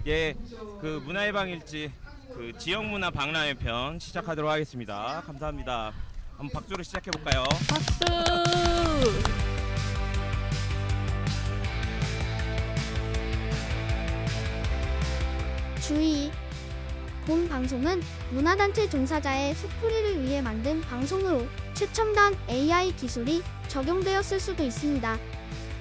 예, 그 문화의 방일지 그 지역 문화 박람회 편 시작하도록 하겠습니다. 감사합니다. 한번 박수로 시작해 볼까요? 박수! 주의! 본 방송은 문화단체 종사자의 속풀이를 위해 만든 방송으로 최첨단 AI 기술이 적용되었을 수도 있습니다.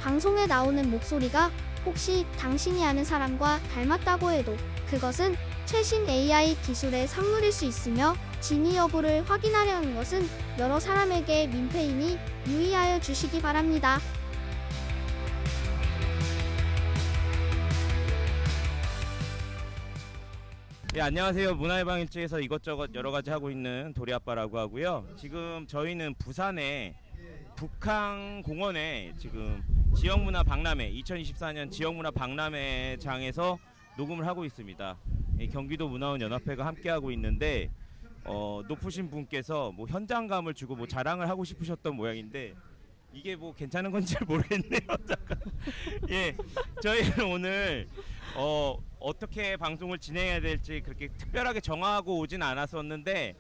방송에 나오는 목소리가 혹시 당신이 아는 사람과 닮았다고 해도 그것은 최신 AI 기술의 산물일 수 있으며 진위 여부를 확인하려는 것은 여러 사람에게 민폐이니 유의하여 주시기 바랍니다. 예, 안녕하세요. 문화의 방일지에서 이것저것 여러 가지 하고 있는 도리아빠라고 하고요. 지금 저희는 부산의 북항공원에 지금 지역문화 박람회 2024년 지역문화 박람회장에서 녹음을 하고 있습니다. 경기도 문화원 연합회가 함께하고 있는데 높으신 분께서 뭐 현장감을 주고 뭐 자랑을 하고 싶으셨던 모양인데 이게 뭐 괜찮은 건지 모르겠네요. 잠깐. 예, 저희는 오늘 어떻게 방송을 진행해야 될지 그렇게 특별하게 정하고 오진 않았었는데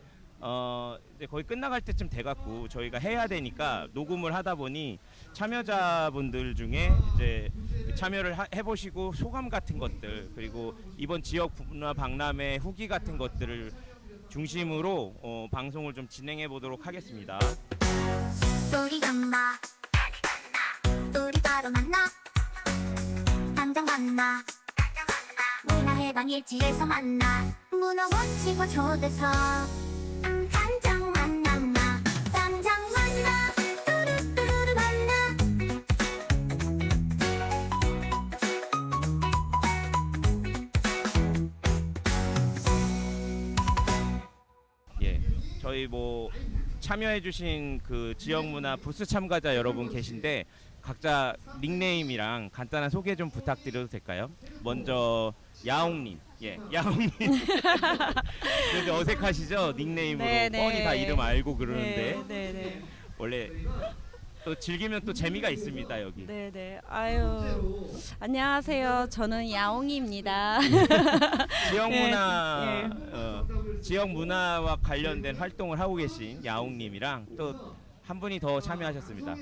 이제 거의 끝나갈 때쯤 돼갖고 저희가 해야 되니까 녹음을 하다 보니 참여자분들 중에 이제 참여를 해보시고 소감 같은 것들 그리고 이번 지역 문화 박람회 후기 같은 것들을 중심으로 방송을 좀 진행해 보도록 하겠습니다. 우리 엄마 우리 바로 만나 당장 만나 문화해방일지에서 만나 문화원 치고 초대서 당장 만나 당장 만나 뚜루뚜루루 만나 예, 저희 뭐 참여해주신 그 지역문화 부스 참가자 여러분 계신데 각자 닉네임이랑 간단한 소개 좀 부탁드려도 될까요? 먼저 야옹님, 예, 야옹님. 근데 어색하시죠? 닉네임으로 네네. 뻔히 다 이름 알고 그러는데 네네. 원래 또 즐기면 또 재미가 있습니다 여기. 네네. 아유. 안녕하세요. 저는 야옹이입니다. 지역문화 예, 지역문화와 관련된 활동을 하고 계신 야옹님이랑 또 한 분이 더 참여하셨습니다.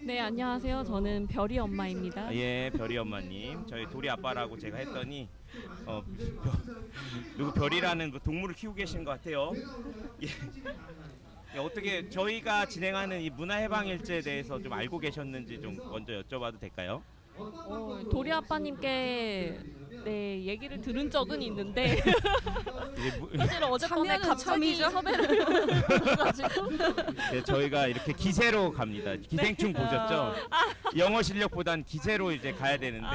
네, 안녕하세요. 저는 별이 엄마입니다. 예, 별이 엄마님, 저희 도리 아빠라고 제가 했더니 누구 별이라는 뭐 동물을 키우고 계신 것 같아요. 예. 예, 어떻게 저희가 진행하는 이 문화해방일지에 대해서 좀 알고 계셨는지 좀 먼저 여쭤봐도 될까요? 도리 아빠님께 네 얘기를 들은 적은 있는데 이제 사실 어젯밤에 참여는 갑자기 처음이죠? 섭외를 해가지고 네, 저희가 이렇게 기세로 갑니다. 기생충 보셨죠? 영어 실력보단 기세로 이제 가야 되는데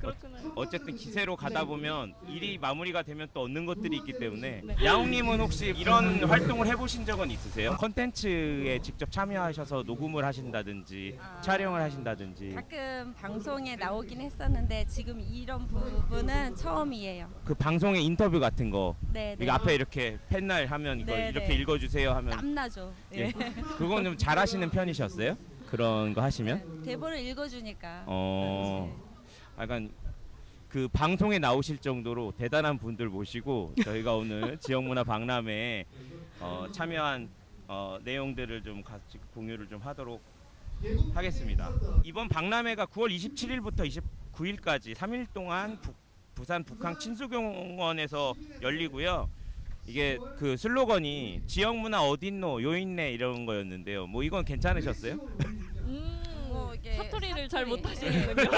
그렇구나. 어쨌든 기세로 가다 보면 일이 마무리가 되면 또 얻는 것들이 있기 때문에 네. 야옹님은 혹시 이런 활동을 해보신 적은 있으세요? 컨텐츠에 직접 참여하셔서 녹음을 하신다든지 촬영을 하신다든지 가끔 방송에 나오긴 했었는데 지금 이런 부분은 처음이에요. 그 방송의 인터뷰 같은 거 네. 이거 앞에 이렇게 펜날 하면 이거 네, 이렇게 네. 읽어주세요 하면 땀나죠. 예. 예. 그건 좀 잘하시는 편이셨어요? 그런 거 하시면? 대본을 읽어주니까. 약간 그 방송에 나오실 정도로 대단한 분들 모시고 저희가 오늘 지역문화 박람회에 참여한 내용들을 좀 같이 공유를 좀 하도록 하겠습니다. 이번 박람회가 9월 27일부터 29일까지 3일 동안 부산 북항 친수공원에서 열리고요. 이게 그 슬로건이 지역문화 어딨노 요있네 이런 거였는데요. 뭐 이건 괜찮으셨어요? 뭐 이게 사투리를 잘 사투리. 못하시는군요.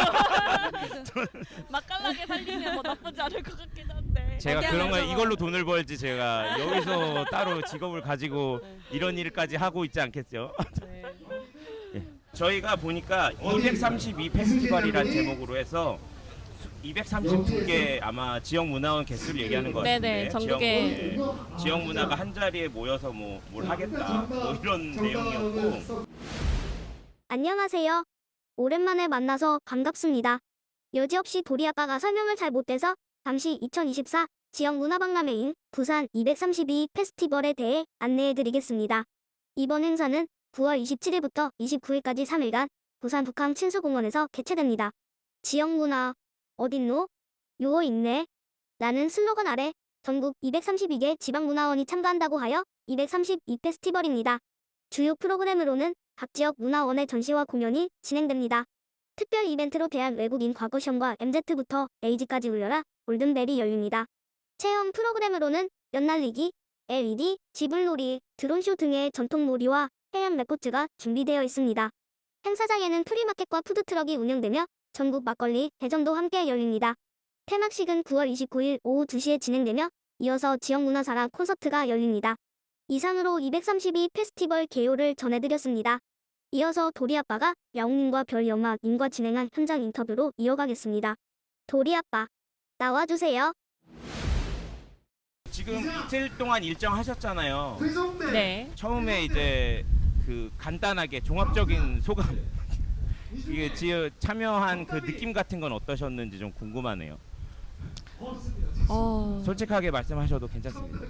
맛깔나게 살리면 뭐 나쁘지 않을 것 같긴 한데. 제가 어디 그런 거 하면서 이걸로 돈을 벌지 제가 여기서 따로 직업을 가지고 이런 일까지 하고 있지 않겠죠? 네. 저희가 보니까 232 페스티벌이라는 제목으로 해서 232개 아마 지역 문화원 개수를 얘기하는 것 같은데 네네, 전국에. 지역 문화가 한 자리에 모여서 뭐 뭘 하겠다 뭐 이런 내용이었고 안녕하세요. 오랜만에 만나서 반갑습니다. 여지없이 도리 아빠가 설명을 잘 못해서 잠시 2024 지역 문화박람회인 부산 232 페스티벌에 대해 안내해드리겠습니다. 이번 행사는 9월 27일부터 29일까지 3일간 부산 북항 친수공원에서 개최됩니다. 지역 문화 어딨노? 요어 있네. 라는 슬로건 아래 전국 232개 지방문화원이 참가한다고 하여 232 페스티벌입니다. 주요 프로그램으로는 각 지역 문화원의 전시와 공연이 진행됩니다. 특별 이벤트로 대한 외국인 과거 시험과 MZ부터 에이지까지 울려라 골든벨이 열립니다. 체험 프로그램으로는 연날리기, LED, 지불놀이, 드론쇼 등의 전통놀이와 해양 레포츠가 준비되어 있습니다. 행사장에는 프리마켓과 푸드트럭이 운영되며 전국 막걸리 대전도 함께 열립니다. 폐막식은 9월 29일 오후 2시에 진행되며 이어서 지역문화사랑 콘서트가 열립니다. 이상으로 232 페스티벌 개요를 전해드렸습니다. 이어서 도리아빠가 야옹님과 별이엄마님과 진행한 현장 인터뷰로 이어가겠습니다. 도리아빠, 나와주세요. 지금 이틀 동안 일정 하셨잖아요. 네. 처음에 이제 그 간단하게 종합적인 소감 이게 참여한 그 느낌 같은 건 어떠셨는지 좀 궁금하네요. 솔직하게 말씀하셔도 괜찮습니다.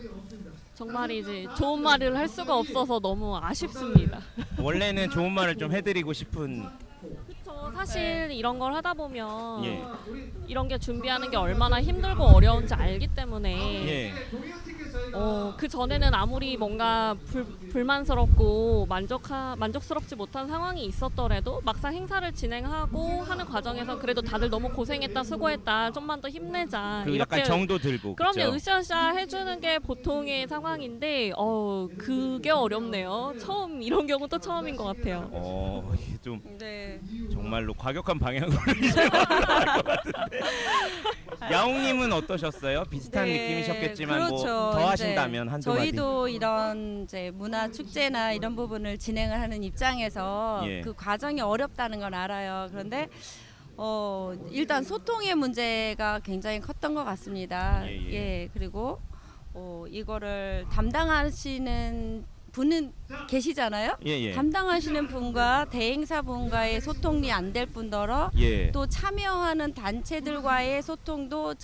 정말 이제 좋은 말을 할 수가 없어서 너무 아쉽습니다. 원래는 좋은 말을 좀 해드리고 싶은. 그쵸. 사실 이런 걸 하다 보면 예. 이런 게 준비하는 게 얼마나 힘들고 어려운지 알기 때문에 예. 그 전에는 아무리 뭔가 불만스럽고 만족스럽지 못한 상황이 있었더라도 막상 행사를 진행하고 하는 과정에서 그래도 다들 너무 고생했다, 수고했다, 좀만 더 힘내자 그 약간 정도 들고. 그럼요. 그쵸? 으쌰으쌰 해주는 게 보통의 상황인데 그게 어렵네요. 처음 이런 경우 또 처음인 것 같아요. 이게 좀 네. 정말로 과격한 방향으로 이끌어갈 것 같은데. 야옹님은 어떠셨어요? 비슷한 네, 느낌이셨겠지만 그렇죠. 뭐 더 하신다면 이제 한두 마디. 저희도 이런 이제 문화 축제나 이런 부분을 진행을 하는 입장에서 예. 그 과정이 어렵다는 건 알아요. 그런데 일단 소통의 문제가 굉장히 컸던 것 같습니다. 예. 그리고 이거를 담당하시는 분은 계시잖아요. 예. 담당하시는 분과 대행사 분과의 소통이 안 될 뿐더러 예. 또 참여하는 단체들과의 소통도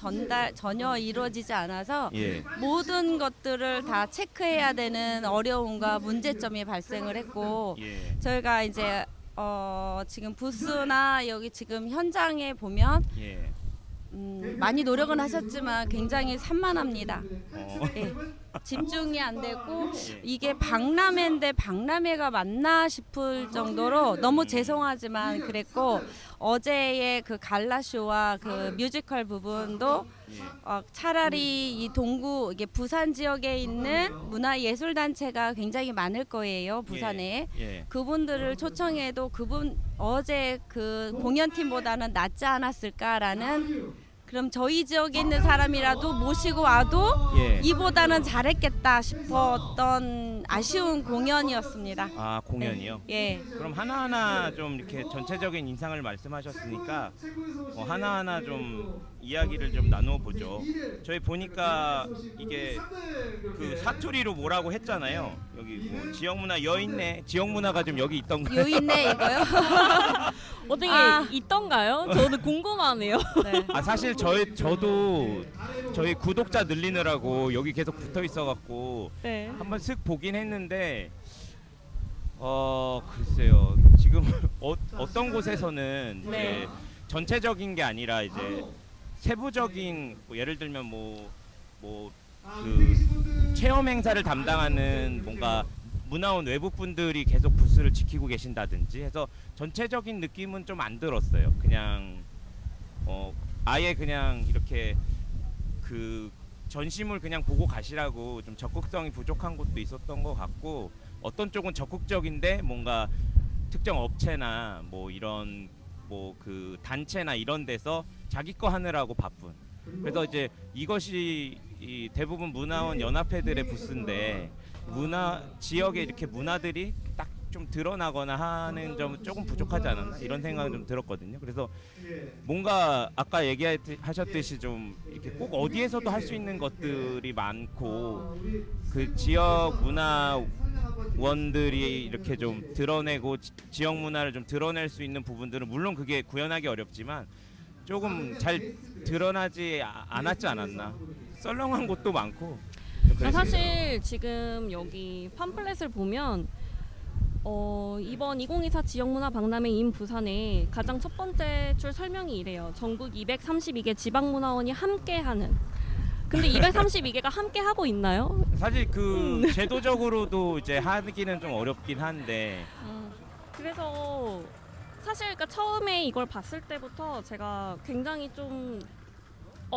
전혀 이루어지지 않아서 예. 모든 것들을 다 체크해야 되는 어려움과 문제점이 발생을 했고 예. 저희가 이제 지금 부스나 여기 지금 현장에 보면 예. 많이 노력은 하셨지만 굉장히 산만합니다. 어. 예. 집중이 안 되고 예. 이게 박람회인데 박람회가 맞나 싶을 정도로 너무 죄송하지만 그랬고 어제의 그 갈라쇼와 그 뮤지컬 부분도 차라리 이 동구 이게 부산 지역에 있는 문화예술단체가 굉장히 많을 거예요. 부산에 예. 그분들을 초청해도 그분 어제 그 공연팀보다는 낫지 않았을까라는 그럼 저희 지역에 있는 사람이라도 모시고 와도 예. 이보다는 잘했겠다 싶었던 아쉬운 공연이었습니다. 아, 공연이요? 예. 그럼 하나하나 좀 이렇게 전체적인 인상을 말씀하셨으니까 하나하나 좀 이야기를 좀 나누어 보죠. 저희 보니까 이게 그 사투리로 뭐라고 했잖아요. 여기 뭐 지역문화 여있네. 지역문화가 좀 여기 있던가요? 요 있네 이거요. 어떻게 아. 있던가요? 저도 궁금하네요. 네. 아, 사실 저도 저희 구독자 늘리느라고 여기 계속 붙어 있어갖고 네. 한번 쓱 보긴 했는데 글쎄요. 지금 어떤 곳에서는 네. 이제 전체적인 게 아니라 이제 세부적인 뭐 예를 들면 그 체험 행사를 담당하는 뭔가 문화원 외부 분들이 계속 부스를 지키고 계신다든지 해서 전체적인 느낌은 좀 안 들었어요. 그냥 아예 그냥 이렇게 그 전시물 그냥 보고 가시라고 좀 적극성이 부족한 곳도 있었던 것 같고 어떤 쪽은 적극적인데 뭔가 특정 업체나 뭐 이런 뭐 그 단체나 이런 데서 자기 거 하느라고 바쁜. 그래서 이제 이것이 이 대부분 문화원 연합회들의 부스인데 지역에 이렇게 문화들이 딱 좀 드러나거나 하는 점은 조금 부족하지 않았나 이런 생각은 좀 들었거든요. 그래서 뭔가 아까 얘기하셨듯이 좀 이렇게 꼭 어디에서도 할 수 있는 것들이 많고 그 지역 문화원들이 이렇게 좀 드러내고 지역 문화를 좀 드러낼 수 있는 부분들은 물론 그게 구현하기 어렵지만 조금 잘 드러나지 않았지 않았나. 썰렁한 곳도 많고. 좀 그랬습니다. 사실 지금 여기 팜플렛을 보면 이번 2024 지역문화 박람회 인 부산의 가장 첫 번째 줄 설명이 이래요. 전국 232개 지방문화원이 함께하는. 근데 232개가 함께 하고 있나요? 사실 그 제도적으로도 이제 하기는 좀 어렵긴 한데 그래서 사실 그러니까 처음에 이걸 봤을 때부터 제가 굉장히 좀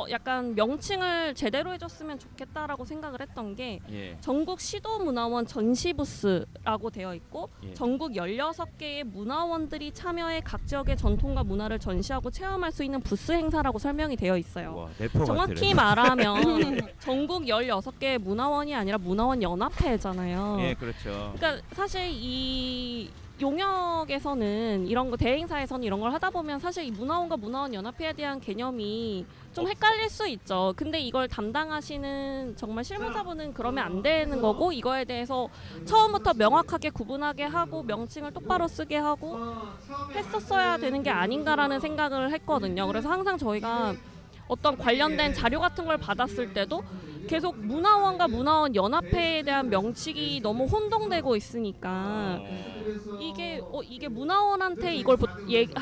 약간 명칭을 제대로 해줬으면 좋겠다라고 생각을 했던 게 예. 전국 시도문화원 전시부스라고 되어 있고 예. 전국 16개의 문화원들이 참여해 각 지역의 전통과 문화를 전시하고 체험할 수 있는 부스 행사라고 설명이 되어 있어요. 와, 래퍼 정확히 말하면 전국 16개의 문화원이 아니라 문화원 연합회잖아요. 예, 그렇죠. 그러니까 사실 이 용역에서는 이런 거 대행사에서는 이런 걸 하다 보면 사실 이 문화원과 문화원 연합회에 대한 개념이 좀 헷갈릴 수 있죠. 근데 이걸 담당하시는 정말 실무자분은 그러면 안 되는 거고 이거에 대해서 처음부터 명확하게 구분하게 하고 명칭을 똑바로 쓰게 하고 했었어야 되는 게 아닌가라는 생각을 했거든요. 그래서 항상 저희가 어떤 관련된 자료 같은 걸 받았을 때도 계속 문화원과 문화원 연합회에 대한 명칭이 너무 혼동되고 있으니까 이게 문화원한테 이걸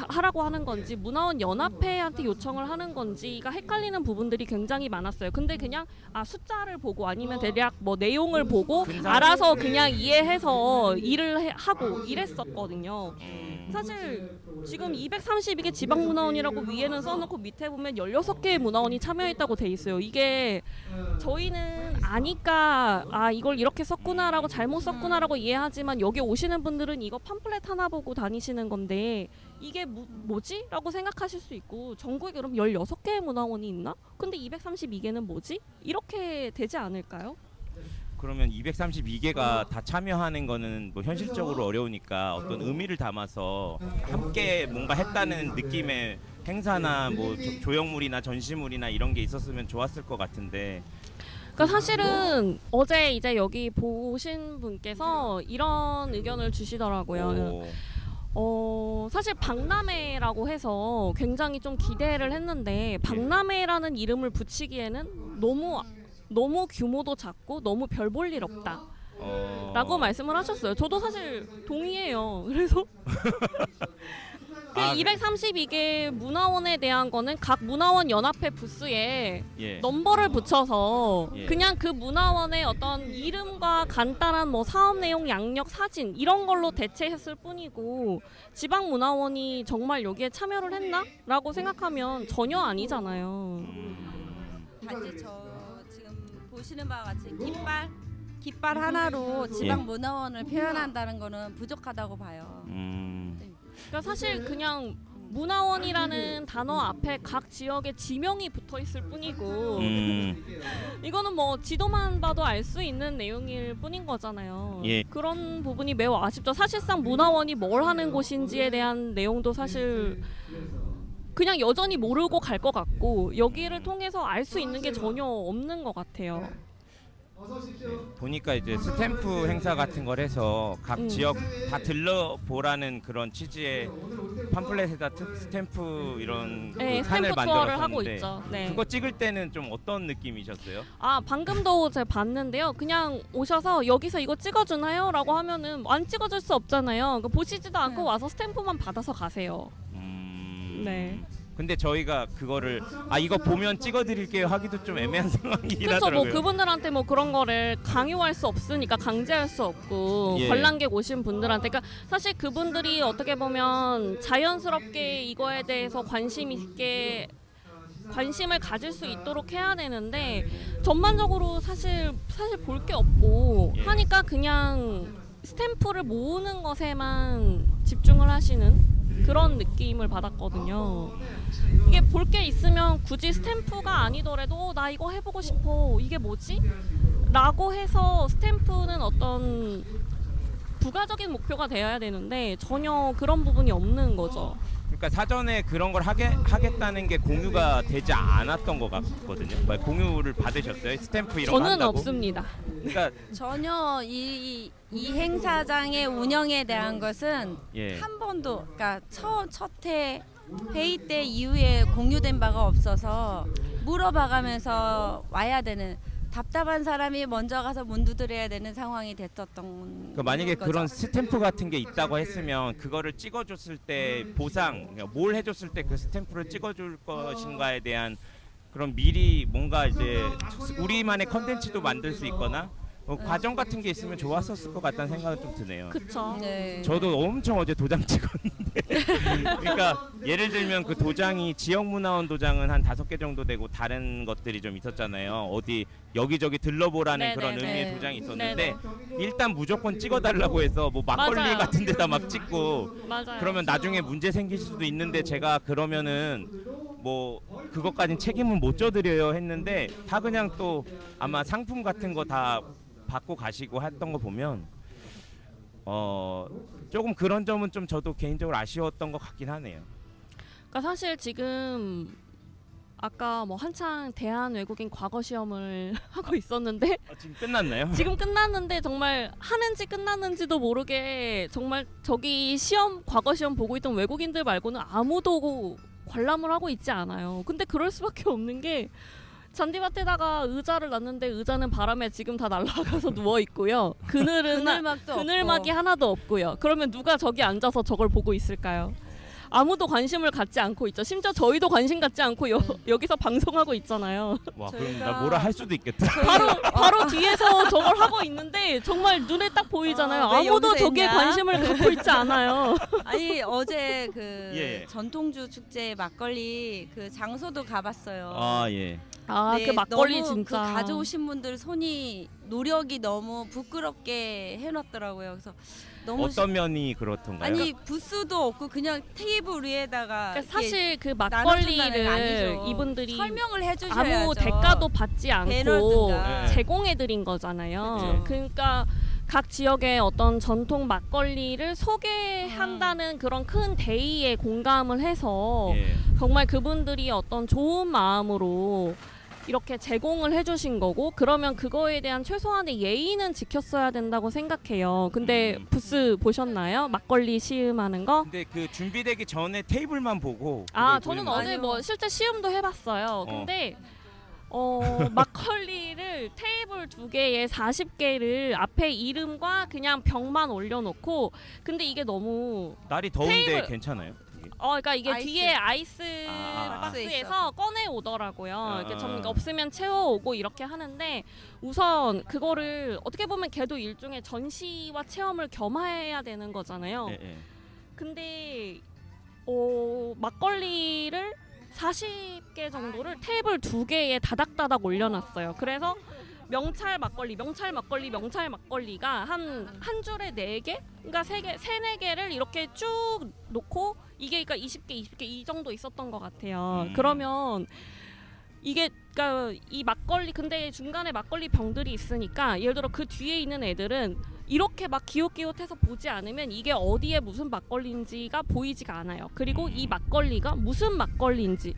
하라고 하는 건지 문화원 연합회한테 요청을 하는 건지가 헷갈리는 부분들이 굉장히 많았어요. 근데 그냥 숫자를 보고 아니면 대략 뭐 내용을 보고 알아서 그냥 이해해서 일을 하고 이랬었거든요. 사실 지금 232개 지방문화원이라고 위에는 써놓고 밑에 보면 16개의 문화원이 참여했다고 돼 있어요. 이게 저희는 아니까 이걸 이렇게 썼구나라고 잘못 썼구나라고 이해하지만 여기 오시는 분들은 이거 팜플렛 하나 보고 다니시는 건데 이게 뭐지? 라고 생각하실 수 있고 전국에 그럼 16개의 문화원이 있나? 근데 232개는 뭐지? 이렇게 되지 않을까요? 그러면 232개가 다 참여하는 거는 뭐 현실적으로 어려우니까 어떤 의미를 담아서 함께 뭔가 했다는 느낌의 행사나 뭐 조형물이나 전시물이나 이런 게 있었으면 좋았을 것 같은데. 그러니까 사실은 어제 이제 여기 보신 분께서 이런 의견을 주시더라고요. 사실 박람회라고 해서 굉장히 좀 기대를 했는데 박람회라는 이름을 붙이기에는 너무 규모도 작고 너무 별 볼 일 없다 라고 말씀을 하셨어요. 저도 사실 동의해요. 그래서 232개 문화원에 대한 거는 각 문화원 연합회 부스에 넘버를 붙여서 그냥 그 문화원의 어떤 이름과 간단한 뭐 사업 내용, 양력, 사진 이런 걸로 대체했을 뿐이고 지방 문화원이 정말 여기에 참여를 했나? 라고 생각하면 전혀 아니잖아요. 단지 지금 보시는 바와 같이 깃발 하나로 지방 문화원을 표현한다는 거는 부족하다고 봐요. 그러니까 사실 그냥 문화원이라는 단어 앞에 각 지역의 지명이 붙어 있을 뿐이고 이거는 뭐 지도만 봐도 알 수 있는 내용일 뿐인 거잖아요. 예. 그런 부분이 매우 아쉽죠. 사실상 문화원이 뭘 하는 곳인지에 대한 내용도 사실 그냥 여전히 모르고 갈 것 같고 여기를 통해서 알 수 있는 게 전혀 없는 것 같아요. 보니까 이제 스탬프 행사 같은 걸 해서 각 지역 다 들러보라는 그런 취지의 팜플렛에다 스탬프 이런 그 칸을 스탬프 투어를 하고 만들었었는데 있죠. 네. 그거 찍을 때는 좀 어떤 느낌이셨어요? 방금도 제가 봤는데요. 그냥 오셔서 여기서 이거 찍어주나요? 라고 하면은 안 찍어줄 수 없잖아요. 그러니까 보시지도 않고 와서 스탬프만 받아서 가세요. 네. 근데 저희가 그거를 이거 보면 찍어드릴게요 하기도 좀 애매한 상황이긴 그렇죠. 하더라고요. 뭐 그분들한테 뭐 그런 거를 강요할 수 없으니까 강제할 수 없고 예. 관람객 오신 분들한테 그러니까 사실 그분들이 어떻게 보면 자연스럽게 이거에 대해서 관심 있게 관심을 가질 수 있도록 해야 되는데 전반적으로 사실 볼 게 없고 하니까 그냥 스탬프를 모으는 것에만 집중을 하시는 그런 느낌을 받았거든요. 이게 볼 게 있으면 굳이 스탬프가 아니더라도 나 이거 해보고 싶어. 이게 뭐지? 라고 해서 스탬프는 어떤 부가적인 목표가 되어야 되는데 전혀 그런 부분이 없는 거죠. 그러니까 사전에 그런 걸 하겠다는 게 공유가 되지 않았던 것 같거든요. 공유를 받으셨어요? 스탬프 이런 거 저는 한다고? 없습니다. 그러니까 전혀 이 행사장의 운영에 대한 것은 한 번도 그러니까 첫 회의 때 이후에 공유된 바가 없어서 물어봐가면서 와야 되는 답답한 사람이 먼저 가서 문 두드려야 되는 상황이 됐었던 그러니까 만약에 거죠. 그런 스탬프 같은 게 있다고 했으면 그거를 찍어줬을 때 보상, 그러니까 뭘 해줬을 때 그 스탬프를 찍어줄 것인가에 대한 그런 미리 뭔가 이제 우리만의 컨텐츠도 만들 수 있거나 과정 같은 게 있으면 좋았었을 것 같다는 생각은 좀 드네요. 그쵸. 네. 저도 엄청 어제 도장 찍었는데 그러니까 예를 들면 그 도장이 지역문화원 도장은 한 5개 정도 되고 다른 것들이 좀 있었잖아요. 어디 여기저기 들러보라는 네네네. 그런 의미의 도장이 있었는데 네네. 일단 무조건 찍어달라고 해서 뭐 막걸리 맞아요. 같은 데다 막 찍고 맞아요. 그러면 나중에 문제 생길 수도 있는데 제가 그러면은 뭐 그것까진 책임은 못 져드려요 했는데 다 그냥 또 아마 상품 같은 거 다 받고 가시고 했던 거 보면 조금 그런 점은 좀 저도 개인적으로 아쉬웠던 것 같긴 하네요. 그러니까 사실 지금 아까 뭐 한창 대한 외국인 과거 시험을 하고 있었는데 지금 끝났나요? 지금 끝났는데 정말 하는지 끝났는지도 모르게 정말 저기 시험 과거 시험 보고 있던 외국인들 말고는 아무도 관람을 하고 있지 않아요. 근데 그럴 수밖에 없는 게 잔디밭에다가 의자를 놨는데 의자는 바람에 지금 다 날아가서 누워 있고요. 그늘막도 그늘막이 하나도 없고요. 그러면 누가 저기 앉아서 저걸 보고 있을까요? 아무도 관심을 갖지 않고 있죠. 심지어 저희도 관심 갖지 않고 여기서 방송하고 있잖아요. 와 그럼 저희가- 나 뭐라 할 수도 있겠다. 바로 뒤에서 저걸 하고 있는데 정말 눈에 딱 보이잖아요. 왜 아무도 여기서 저기에 있냐? 관심을 갖고 있지 않아요. 아니 어제 그 예. 전통주 축제 막걸리 그 장소도 가봤어요. 아 예. 아, 네, 그 막걸리 너무 진짜. 그 가져오신 분들 손이 노력이 너무 부끄럽게 해놨더라고요. 그래서 너무 어떤 면이 그렇던가요? 아니 부스도 없고 그냥 테이블 위에다가 그러니까 사실 그 나눠준다는 막걸리를 아니죠. 이분들이 설명을 해주셔야죠. 아무 대가도 받지 않고 배너든가. 네. 제공해드린 거잖아요. 그쵸. 그러니까 각 지역의 어떤 전통 막걸리를 소개한다는 그런 큰 대의에 공감을 해서 예. 정말 그분들이 어떤 좋은 마음으로 이렇게 제공을 해주신 거고 그러면 그거에 대한 최소한의 예의는 지켰어야 된다고 생각해요. 근데 부스 보셨나요? 막걸리 시음하는 거? 근데 그 준비되기 전에 테이블만 보고 아 그걸 저는 보는 어제 아니요. 뭐 실제 시음도 해봤어요. 근데 막걸리를 테이블 2개에 40개를 앞에 이름과 그냥 병만 올려놓고 근데 이게 너무 날이 더운데 테이블- 괜찮아요? 이게? 그러니까 이게 아이스. 뒤에 아이스 아. 박스에서 꺼내 오더라고요. 아. 이렇게 좀 없으면 채워오고 이렇게 하는데 우선 그거를 어떻게 보면 걔도 일종의 전시와 체험을 겸해야 되는 거잖아요. 예, 예. 근데 막걸리를 40개 정도를 테이블 2개에 다닥다닥 올려놨어요. 그래서 명찰 막걸리가 한 줄에 4개? 그러니까 4개를 이렇게 쭉 놓고 이게 그러니까 20개 이 정도 있었던 것 같아요. 그러면 이게 그러니까 이 막걸리 근데 중간에 막걸리 병들이 있으니까 예를 들어 그 뒤에 있는 애들은 이렇게 막 기웃기웃해서 보지 않으면 이게 어디에 무슨 막걸리인지가 보이지가 않아요. 그리고 이 막걸리가 무슨 막걸리인지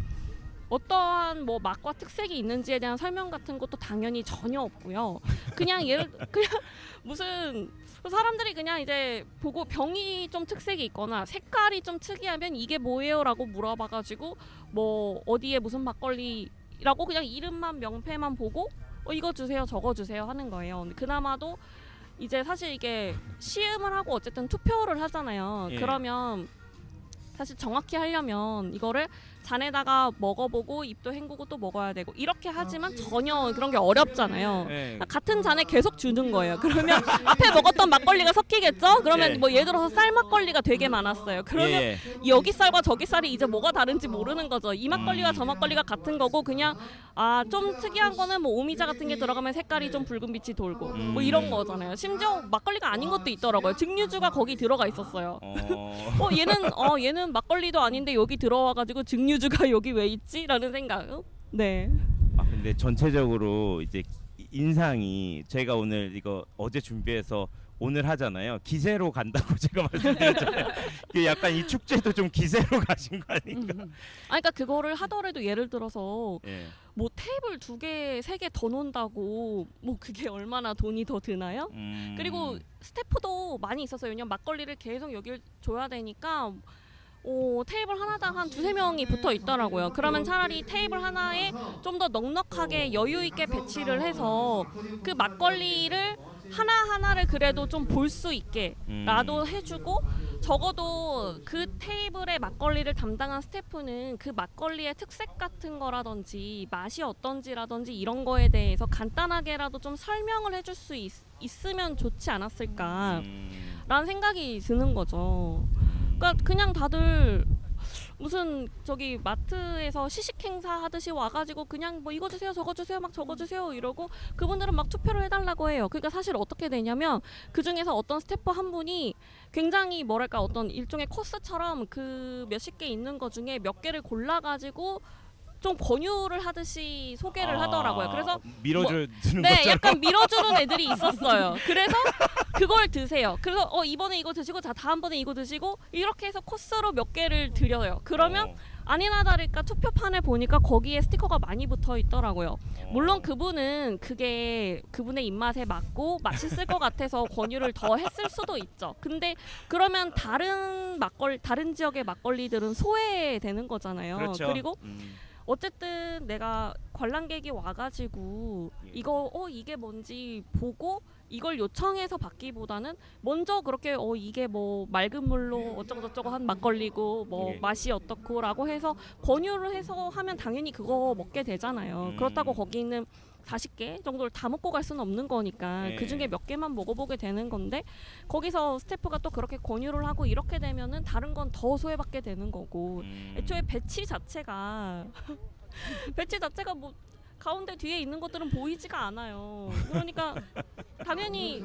어떠한 뭐 맛과 특색이 있는지에 대한 설명 같은 것도 당연히 전혀 없고요. 그냥 무슨 사람들이 그냥 이제 보고 병이 좀 특색이 있거나 색깔이 좀 특이하면 이게 뭐예요라고 물어봐가지고 뭐 어디에 무슨 막걸리라고 그냥 이름만 명패만 보고 이거 주세요 저거 주세요 하는 거예요. 근데 그나마도 이제 사실 이게 시음을 하고 어쨌든 투표를 하잖아요. 예. 그러면 사실 정확히 하려면 이거를 잔에다가 먹어보고 입도 헹구고 또 먹어야 되고 이렇게 하지만 전혀 그런 게 어렵잖아요. 예. 같은 잔에 계속 주는 거예요. 그러면 앞에 먹었던 막걸리가 섞이겠죠? 그러면 예. 뭐 예를 들어서 쌀 막걸리가 되게 많았어요. 그러면 예, 여기 쌀과 저기 쌀이 이제 뭐가 다른지 모르는 거죠. 이 막걸리와 저 막걸리가 같은 거고 그냥 좀 특이한 거는 뭐 오미자 같은 게 들어가면 색깔이 좀 붉은 빛이 돌고 뭐 이런 거잖아요. 심지어 막걸리가 아닌 것도 있더라고요. 증류주가 거기 들어가 있었어요. 얘는 막걸리도 아닌데 여기 들어와가지고 증류주가 여기 왜 있지? 라는 생각. 네. 아 근데 전체적으로 이제 인상이 제가 오늘 이거 어제 준비해서 오늘 하잖아요. 기세로 간다고 제가 말씀드렸잖아요. 그 약간 이 축제도 좀 기세로 가신 거 아닌가? 그러니까 그거를 하더라도 예를 들어서 예. 뭐 테이블 2개, 3개 더 놓는다고 뭐 그게 얼마나 돈이 더 드나요? 그리고 스태프도 많이 있었어요. 왜냐면 막걸리를 계속 여길 줘야 되니까 테이블 하나당 한 2-3명이 붙어 있더라고요. 그러면 차라리 테이블 하나에 좀 더 넉넉하게 여유 있게 배치를 해서 그 막걸리를 하나하나를 그래도 좀 볼 수 있게 라도 해주고, 적어도 그 테이블의 막걸리를 담당한 스태프는 그 막걸리의 특색 같은 거라든지 맛이 어떤지라든지 이런 거에 대해서 간단하게라도 좀 설명을 해줄 수 있으면 좋지 않았을까 라는 생각이 드는 거죠. 그러니까 그냥 다들 무슨 저기 마트에서 시식 행사 하듯이 와가지고 그냥 뭐 이거 주세요 저거 주세요 막 적어 주세요 이러고, 그분들은 막 투표를 해달라고 해요. 그러니까 사실 어떻게 되냐면 그 중에서 어떤 스태프 한 분이 굉장히 뭐랄까 어떤 일종의 코스처럼 그 몇십 개 있는 거 중에 몇 개를 골라가지고 좀 권유를 하듯이 소개를 하더라고요. 그래서 밀어주는 네, 것처럼. 약간 밀어주는 애들이 있었어요. 그래서 그걸 드세요. 그래서 이번에 이거 드시고 자 다음번에 이거 드시고 이렇게 해서 코스로 몇 개를 드려요. 그러면 아니나 다를까 투표판에 보니까 거기에 스티커가 많이 붙어 있더라고요. 물론 그분은 그게 그분의 입맛에 맞고 맛있을 것 같아서 권유를 더 했을 수도 있죠. 근데 그러면 다른 지역의 막걸리들은 소외되는 거잖아요. 그렇죠. 그리고 어쨌든 내가 관람객이 와가지고 이게 뭔지 보고 이걸 요청해서 받기보다는 먼저 그렇게 이게 뭐 맑은 물로 어쩌고저쩌고 한 막걸리고 뭐 맛이 어떻고라고 해서 권유를 해서 하면 당연히 그거 먹게 되잖아요. 그렇다고 거기 있는 40개 정도를 다 먹고 갈 수는 없는 거니까 그 중에 몇 개만 먹어보게 되는 건데, 거기서 스태프가 또 그렇게 권유를 하고 이렇게 되면은 다른 건 더 소외받게 되는 거고, 애초에 배치 자체가 뭐 가운데 뒤에 있는 것들은 보이지가 않아요. 그러니까 당연히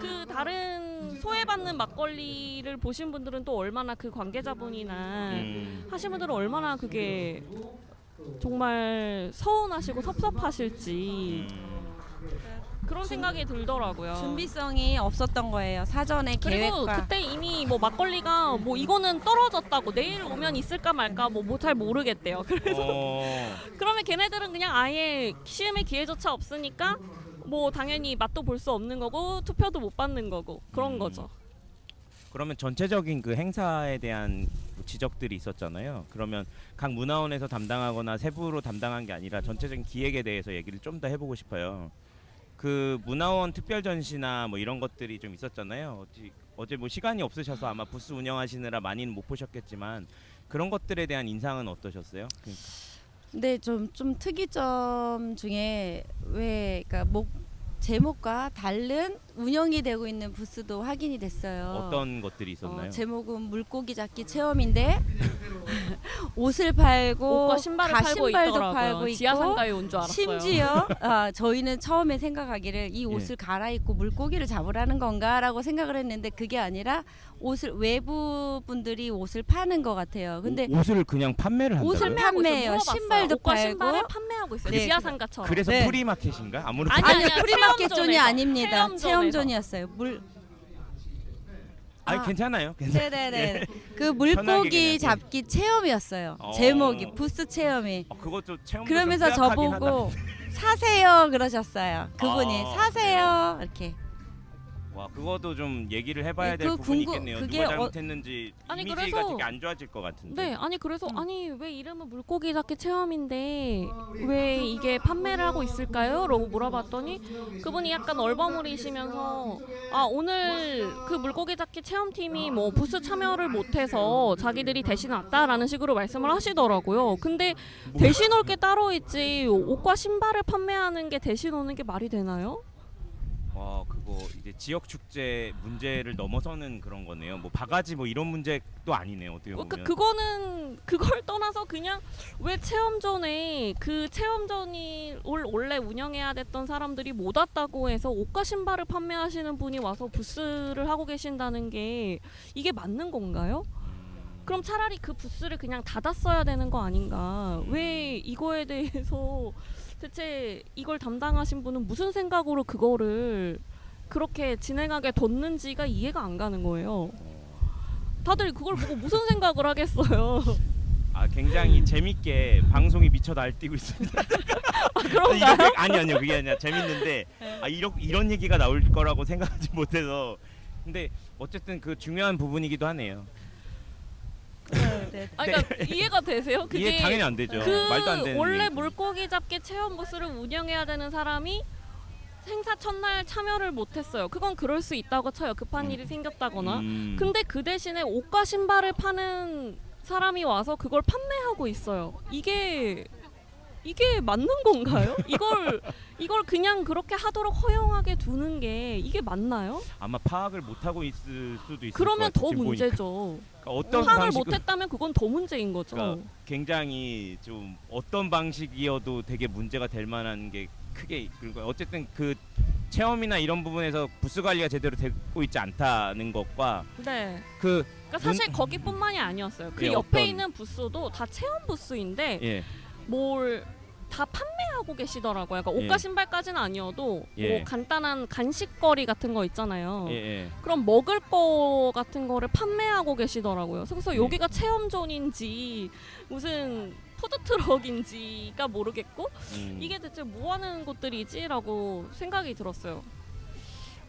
그 다른 소외받는 막걸리를 보신 분들은 또 얼마나 그 관계자분이나 하신 분들은 얼마나 그게 정말 서운하시고 섭섭하실지 그런 생각이 들더라고요. 준비성이 없었던 거예요. 사전에 그리고 계획과. 그때 이미 뭐 막걸리가 뭐 이거는 떨어졌다고 내일 오면 있을까 말까 뭐 잘 모르겠대요. 그래서 그러면 걔네들은 그냥 아예 시음의 기회조차 없으니까 뭐 당연히 맛도 볼 수 없는 거고 투표도 못 받는 거고 그런 거죠. 그러면 전체적인 그 행사에 대한 지적들이 있었잖아요. 그러면 각 문화원에서 담당하거나 세부로 담당한 게 아니라 전체적인 기획에 대해서 얘기를 좀 더 해보고 싶어요. 그 문화원 특별 전시나 뭐 이런 것들이 좀 있었잖아요. 어제 뭐 시간이 없으셔서 아마 부스 운영하시느라 많이는 못 보셨겠지만 그런 것들에 대한 인상은 어떠셨어요? 그러니까. 근데 좀 특이점 중에 그러니까 제목과 다른 운영이 되고 있는 부스도 확인이 됐어요. 어떤 것들이 있었나요? 제목은 물고기 잡기 체험인데 옷을 팔고 옷과 신발을 팔고 신발도 있더라고요. 팔고 있고, 지하상가에 온 줄 알았어요. 심지어 저희는 처음에 생각하기를 이 옷을 갈아입고 물고기를 잡으라는 건가라고 생각을 했는데 그게 아니라 외부 분들이 옷을 파는 것 같아요. 근데 옷을 그냥 판매를 한다고요? 옷을 판매해요. 물어봤어요. 신발도 옷과 팔고. 신발을 판매하고 있어요. 네. 지하상가처럼. 그래서 네. 프리마켓인가? 아무래도 아니요, 프리마켓 존이 체험존에서. 아닙니다. 체험존에서. 체험존이었어요. 괜찮아요. 네네네. 그 편하게 물고기 그냥. 잡기 체험이었어요. 제목이 부스 체험이. 그것도 체험. 그러면서 저보고 사세요 그러셨어요. 그분이 아, 사세요 이렇게. 와, 그것도 좀 얘기를 해봐야 네, 될 그 부분이 궁금- 있겠네요. 그게 누가 잘못했는지 아니, 이미지가 그래서- 되게 안 좋아질 것 같은데. 네, 아니 그래서 아니 왜 이름은 물고기 잡기 체험인데 왜 이게 판매를 하고 있을까요? 라고 물어봤더니 그분이 약간 얼버무리시면서 오늘 그 물고기 잡기 체험팀이 뭐 부스 참여를 못해서 자기들이 대신 왔다라는 식으로 말씀을 하시더라고요. 근데 대신 올 게 따로 있지 옷과 신발을 판매하는 게 대신 오는 게 말이 되나요? 와, 그거 이제 지역 축제 문제를 넘어서는 그런 거네요. 뭐 바가지 뭐 이런 문제도 아니네요. 어떻게 보면. 그거는 그걸 떠나서 그냥 왜 체험존에 그 체험존이 원래 운영해야 됐던 사람들이 못 왔다고 해서 옷과 신발을 판매하시는 분이 와서 부스를 하고 계신다는 게 이게 맞는 건가요? 그럼 차라리 그 부스를 그냥 닫았어야 되는 거 아닌가? 왜 이거에 대해서 대체 이걸 담당하신 분은 무슨 생각으로 그거를 그렇게 진행하게 뒀는지가 이해가 안 가는 거예요. 다들 그걸 보고 무슨 생각을 하겠어요. 굉장히 재밌게 방송이 미쳐 날뛰고 있습니다. 그런가요? 아니요, 그게 아니라 재밌는데 이런 얘기가 나올 거라고 생각하지 못해서. 근데 어쨌든 그 중요한 부분이기도 하네요. 네. 네. 아, 그러니까 이해가 되세요? 그게 이해 당연히 안 되죠. 그 말도 안 되는 원래 얘기. 물고기 잡기 체험 부스를 운영해야 되는 사람이 행사 첫날 참여를 못했어요. 그건 그럴 수 있다고 쳐요. 급한 일이 생겼다거나. 근데 그 대신에 옷과 신발을 파는 사람이 와서 그걸 판매하고 있어요. 이게 맞는 건가요? 이걸 그냥 그렇게 하도록 허용하게 두는 게 이게 맞나요? 아마 파악을 못 하고 있을 수도 있을 그러면 것 같아요. 더 지금 보니까. 문제죠. 그러니까 어떤 파악을 방식으로 못했다면 그건 더 문제인 거죠. 그러니까 굉장히 좀 어떤 방식이어도 되게 문제가 될 만한 게 크게 그러니까 어쨌든 그 체험이나 이런 부분에서 부스 관리가 제대로 되고 있지 않다는 것과 네. 그 그러니까 사실 거기뿐만이 아니었어요. 그 예, 옆에 어떤- 있는 부스도 다 체험 부스인데 예. 뭘 다 판매하고 계시더라고요. 그러니까 옷과 예. 신발까지는 아니어도 예. 뭐 간단한 간식거리 같은 거 있잖아요. 예, 예. 그럼 먹을 거 같은 거를 판매하고 계시더라고요. 그래서 예. 여기가 체험존인지 무슨 푸드트럭인지가 모르겠고 이게 대체 뭐 하는 곳들이지라고 생각이 들었어요.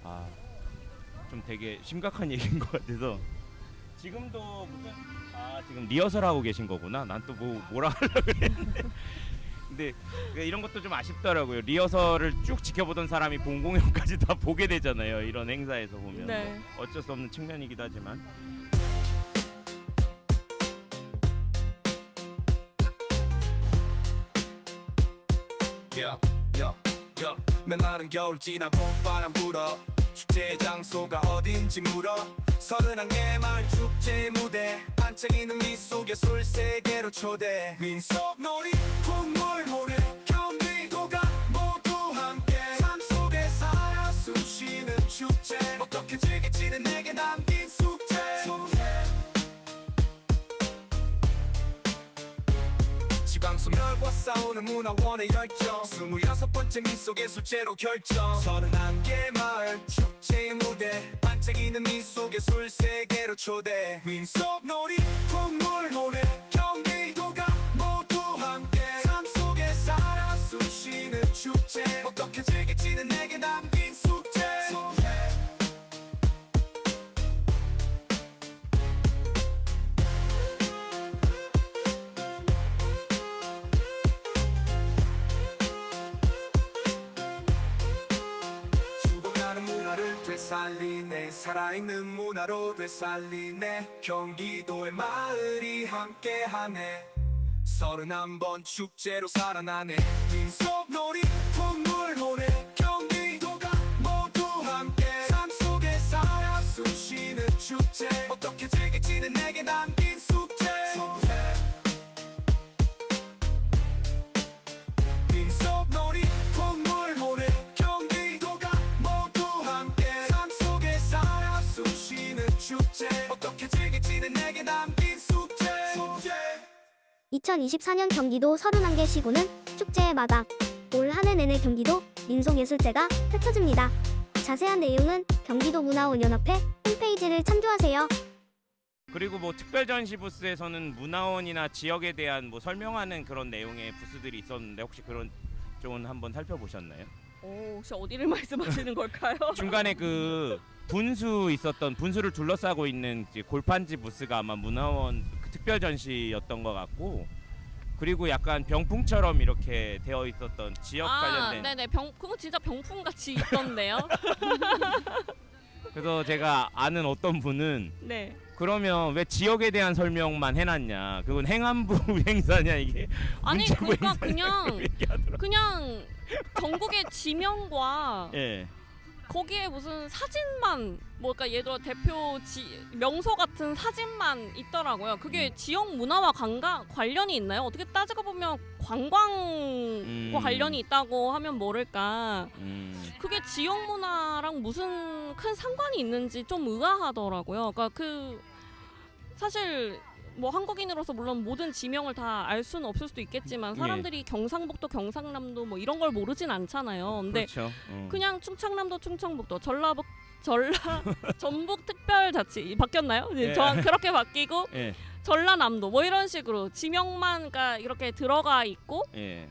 아, 좀 되게 심각한 얘기인 것 같아서 지금도 무슨 지금 리허설 하고 계신 거구나. 난 또 뭐라 하려고 했는데 근데 이런 것도 좀 아쉽더라고요. 리허설을 쭉 지켜보던 사람이 본 공연까지 다 보게 되잖아요. 이런 행사에서 보면 네. 뭐 어쩔 수 없는 측면이기도 하지만 메마른 겨울 지나 봄바람 불어 축제의 장소가 어딘지 물어 서른항의 마을 축제 무대 반짝이는 미소에 술 세계로 초대 민속놀이 풍물 노래 경기도가 모두 함께 삶 속에 살아 숨쉬는 축제 어떻게 즐길지는 내게 남긴 숙제 지방소멸과 싸우는 문화원의 열정 26번째 민속예술제로 결정 31개 마을 축제의 무대 반짝이는 민속의 술 세계로 초대 민속놀이 풍물 노래 경기도가 모두 함께 삶 속에 살아 숨쉬는 축제 어떻게 즐길지는 내게 남긴 숙제 죽어가는 문화를 되살리네 살아있는 문화로 되살리네 경기도의 마을이 함께하네 31번 축제로 살아나네 민속놀이 풍물 노래 경기도가 모두 함께 삶 속에 살아 숨쉬는 축제 어떻게 즐길지는 내게 남긴 숙제 민속놀이 풍물 노래 경기도가 모두 함께 삶 속에 살아 숨쉬는 축제 어떻게 즐길지는 내게 남긴 숙제 2024년 경기도 31개 시구는 축제의 마당. 올 한 해 내내 경기도 민속예술제가 펼쳐집니다. 자세한 내용은 경기도 문화원연합회 홈페이지를 참조하세요. 그리고 뭐 특별 전시 부스에서는 문화원이나 지역에 대한 뭐 설명하는 그런 내용의 부스들이 있었는데 혹시 그런 쪽은 한번 살펴보셨나요? 혹시 어디를 말씀하시는 걸까요? 중간에 그 분수를 둘러싸고 있는 이제 골판지 부스가 아마 문화원 그 특별 전시였던 것 같고 그리고 약간 병풍처럼 이렇게 되어 있었던 지역 관련된 네네 그거 진짜 병풍 같이 있던데요. 그래서 제가 아는 어떤 분은 네. 그러면 왜 지역에 대한 설명만 해놨냐 그건 행안부 행사냐 이게 아니 문체부 그러니까 행사냐 얘기하더라고요. 그냥 전국의 지명과 예. 거기에 무슨 사진만 뭐 그러니까 예를 들어 대표 명소 같은 사진만 있더라고요. 그게 지역 문화와 관련이 있나요? 어떻게 따지고 보면 관광과 관련이 있다고 하면 모를까. 그게 지역 문화랑 무슨 큰 상관이 있는지 좀 의아하더라고요. 그러니까 사실 뭐 한국인으로서 물론 모든 지명을 다 알 수는 없을 수도 있겠지만 사람들이 경상북도, 경상남도 뭐 이런 걸 모르진 않잖아요. 근데 그렇죠. 그냥 충청남도, 충청북도, 전북 특별자치 바뀌었나요? 예. 그렇게 바뀌고 지명만 그러니까 이렇게 들어가 있고 예.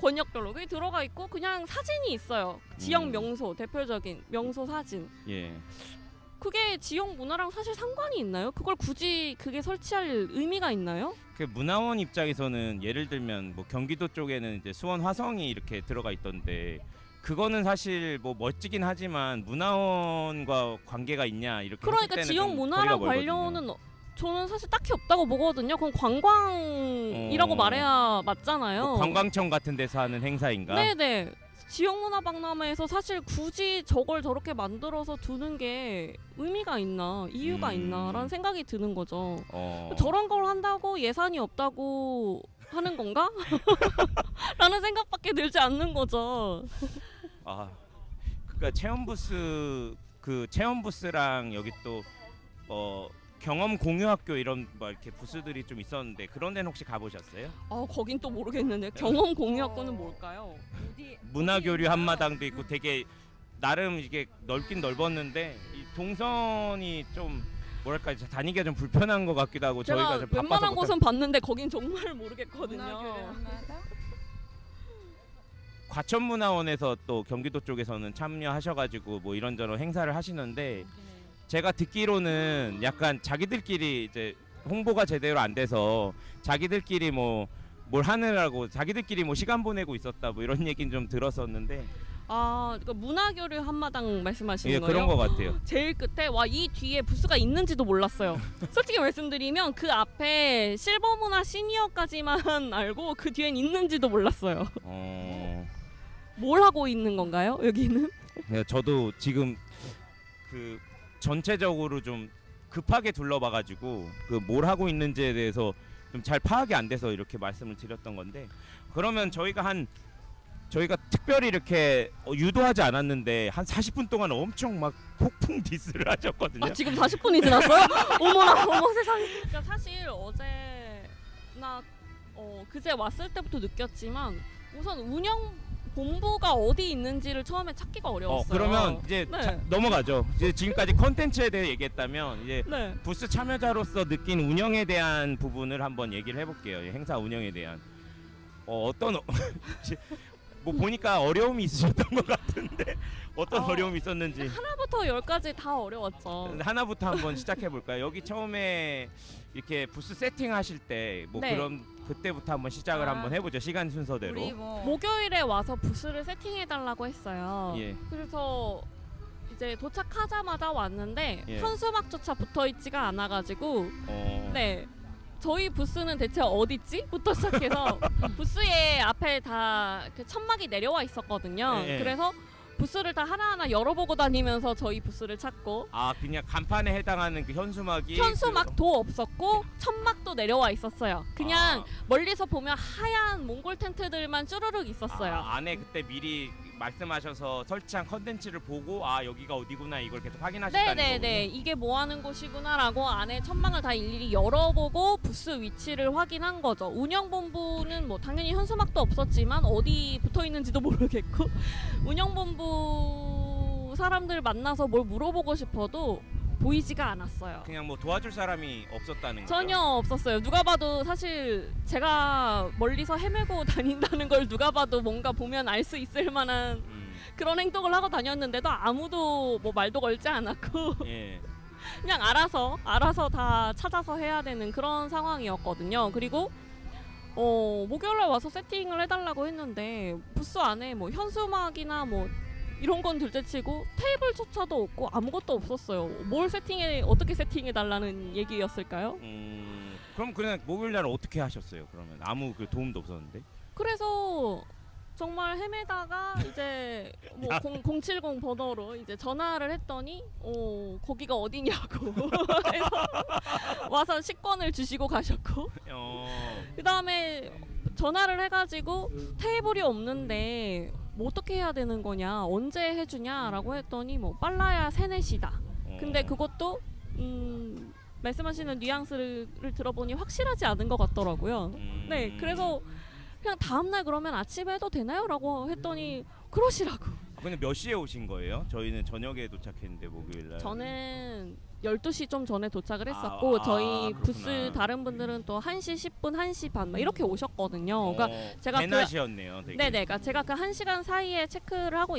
권역별로 그게 들어가 있고 그냥 사진이 있어요. 지역 명소 대표적인 명소 사진. 예. 그게 지역 문화랑 사실 상관이 있나요? 그걸 굳이 그게 설치할 의미가 있나요? 그 문화원 입장에서는 예를 들면 뭐 경기도 쪽에는 이제 수원 화성이 이렇게 들어가 있던데 그거는 사실 뭐 멋지긴 하지만 문화원과 관계가 있냐 이렇게 그러니까 했을 때는 지역 좀 문화랑 거리가 멀거든요. 관련은 저는 사실 딱히 없다고 보거든요. 그건 관광이라고 말해야 맞잖아요. 뭐 관광청 같은 데서 하는 행사인가? 네네. 지역문화박람회에서 사실 굳이 저걸 저렇게 만들어서 두는 게 의미가 있나, 이유가 있나라는 생각이 드는 거죠. 저런 걸 한다고 예산이 없다고 하는 건가? 라는 생각밖에 들지 않는 거죠. 아, 그러니까 체험 부스랑 여기 또 경험 공유 학교 이런 뭐 이렇게 부스들이 좀 있었는데 그런 데는 혹시 가보셨어요? 거긴 또 모르겠는데 경험 공유학교는 뭘까요? 문화 교류 한마당도 있고 되게 나름 이게 넓긴 넓었는데 이 동선이 좀 뭐랄까 다니기가 좀 불편한 것 같기도 하고 제가 저희가 좀 바빠서 웬만한 곳은 봤는데 거긴 정말 모르겠거든요. 과천문화원에서 또 경기도 쪽에서는 참여하셔가지고 뭐 이런저런 행사를 하시는데 제가 듣기로는 약간 자기들끼리 이제 홍보가 제대로 안 돼서 자기들끼리 뭐 뭘 하느라고 자기들끼리 뭐 시간 보내고 있었다 뭐 이런 얘기는 좀 들었었는데 그러니까 문화교류 한마당 말씀하시는 예 거예요? 그런 것 같아요. 제일 끝에 이 뒤에 부스가 있는지도 몰랐어요. 솔직히 말씀드리면 그 앞에 실버문화 시니어까지만 알고 그 뒤엔 있는지도 몰랐어요. 뭘 하고 있는 건가요? 여기는? 네, 저도 지금 그 전체적으로 좀 급하게 둘러봐가지고 그 뭘 하고 있는지에 대해서 좀 잘 파악이 안 돼서 이렇게 말씀을 드렸던 건데 그러면 저희가 특별히 이렇게 유도하지 않았는데 한 40분 동안 엄청 막 폭풍 디스를 하셨거든요. 지금 40분이 지났어요? 어머나 어머 세상에. 그러니까 사실 어제나 그제 왔을 때부터 느꼈지만 우선 운영 본부가 어디 있는지를 처음에 찾기가 어려웠어요. 그러면 이제 네. 넘어가죠. 이제 지금까지 컨텐츠에 대해 얘기했다면 이제 네. 부스 참여자로서 느낀 운영에 대한 부분을 한번 얘기를 해볼게요. 행사 운영에 대한 뭐 보니까 어려움이 있으셨던 것 같은데 어떤 어려움이 있었는지 하나부터 10까지 다 어려웠죠. 하나부터 한번 시작해 볼까요? 여기 처음에 이렇게 부스 세팅하실 때 뭐 네. 그럼 그때부터 한번 시작을 한번 해보죠. 시간 순서대로. 우리 뭐 목요일에 와서 부스를 세팅해달라고 했어요. 예. 그래서 이제 도착하자마자 왔는데 예. 현수막조차 붙어있지가 않아가지고 네. 저희 부스는 대체 어딨지?부터 시작해서 부스에 앞에 다 그 천막이 내려와 있었거든요. 예, 예. 그래서 부스를 다 하나하나 열어보고 다니면서 저희 부스를 찾고 그냥 간판에 해당하는 그 현수막이 현수막도 없었고 천막도 내려와 있었어요. 그냥 멀리서 보면 하얀 몽골 텐트들만 쭈르륵 있었어요. 안에 그때 미리 말씀하셔서 설치한 컨텐츠를 보고 여기가 어디구나 이걸 계속 확인하셨다는 네네네, 이게 뭐 하는 곳이구나라고 안에 천막을 다 일일이 열어보고 부스 위치를 확인한 거죠. 운영본부는 뭐 당연히 현수막도 없었지만 어디 붙어 있는지도 모르겠고 운영본부 사람들 만나서 뭘 물어보고 싶어도 보이지가 않았어요. 그냥 뭐 도와줄 사람이 없었다는 거죠? 전혀 없었어요. 누가 봐도 사실 제가 멀리서 헤매고 다닌다는 걸 누가 봐도 뭔가 보면 알 수 있을 만한 그런 행동을 하고 다녔는데도 아무도 뭐 말도 걸지 않았고 예. 그냥 알아서 다 찾아서 해야 되는 그런 상황이었거든요. 그리고 목요일날 와서 세팅을 해달라고 했는데 부스 안에 뭐 현수막이나 뭐 이런 건 둘째치고 테이블조차도 없고 아무것도 없었어요. 어떻게 세팅해 달라는 얘기였을까요? 그럼 그냥 목요일날 어떻게 하셨어요? 그러면 아무 그 도움도 없었는데? 그래서 정말 헤매다가 이제 뭐 070 번호로 이제 전화를 했더니 거기가 어디냐고 해서 와서 식권을 주시고 가셨고 그 다음에 전화를 해가지고 테이블이 없는데 뭐 어떻게 해야 되는 거냐, 언제 해주냐라고 했더니 뭐 빨라야 3-4시다. 근데 그것도 말씀하시는 뉘앙스를 들어보니 확실하지 않은 것 같더라고요. 네, 그래서 그냥 다음날 그러면 아침에 해도 되나요? 라고 했더니 그러시라고. 근데 몇 시에 오신 거예요? 저희는 저녁에 도착했는데 목요일날. 저는 12시 좀 전에 도착을 했었고 저희 그렇구나. 부스 다른 분들은 또 1시 10분, 1시 반 막 이렇게 오셨거든요. 그러니까 제가 대낮이었네요. 되게. 네네, 그러니까 제가 그 1시간 사이에 체크를 하고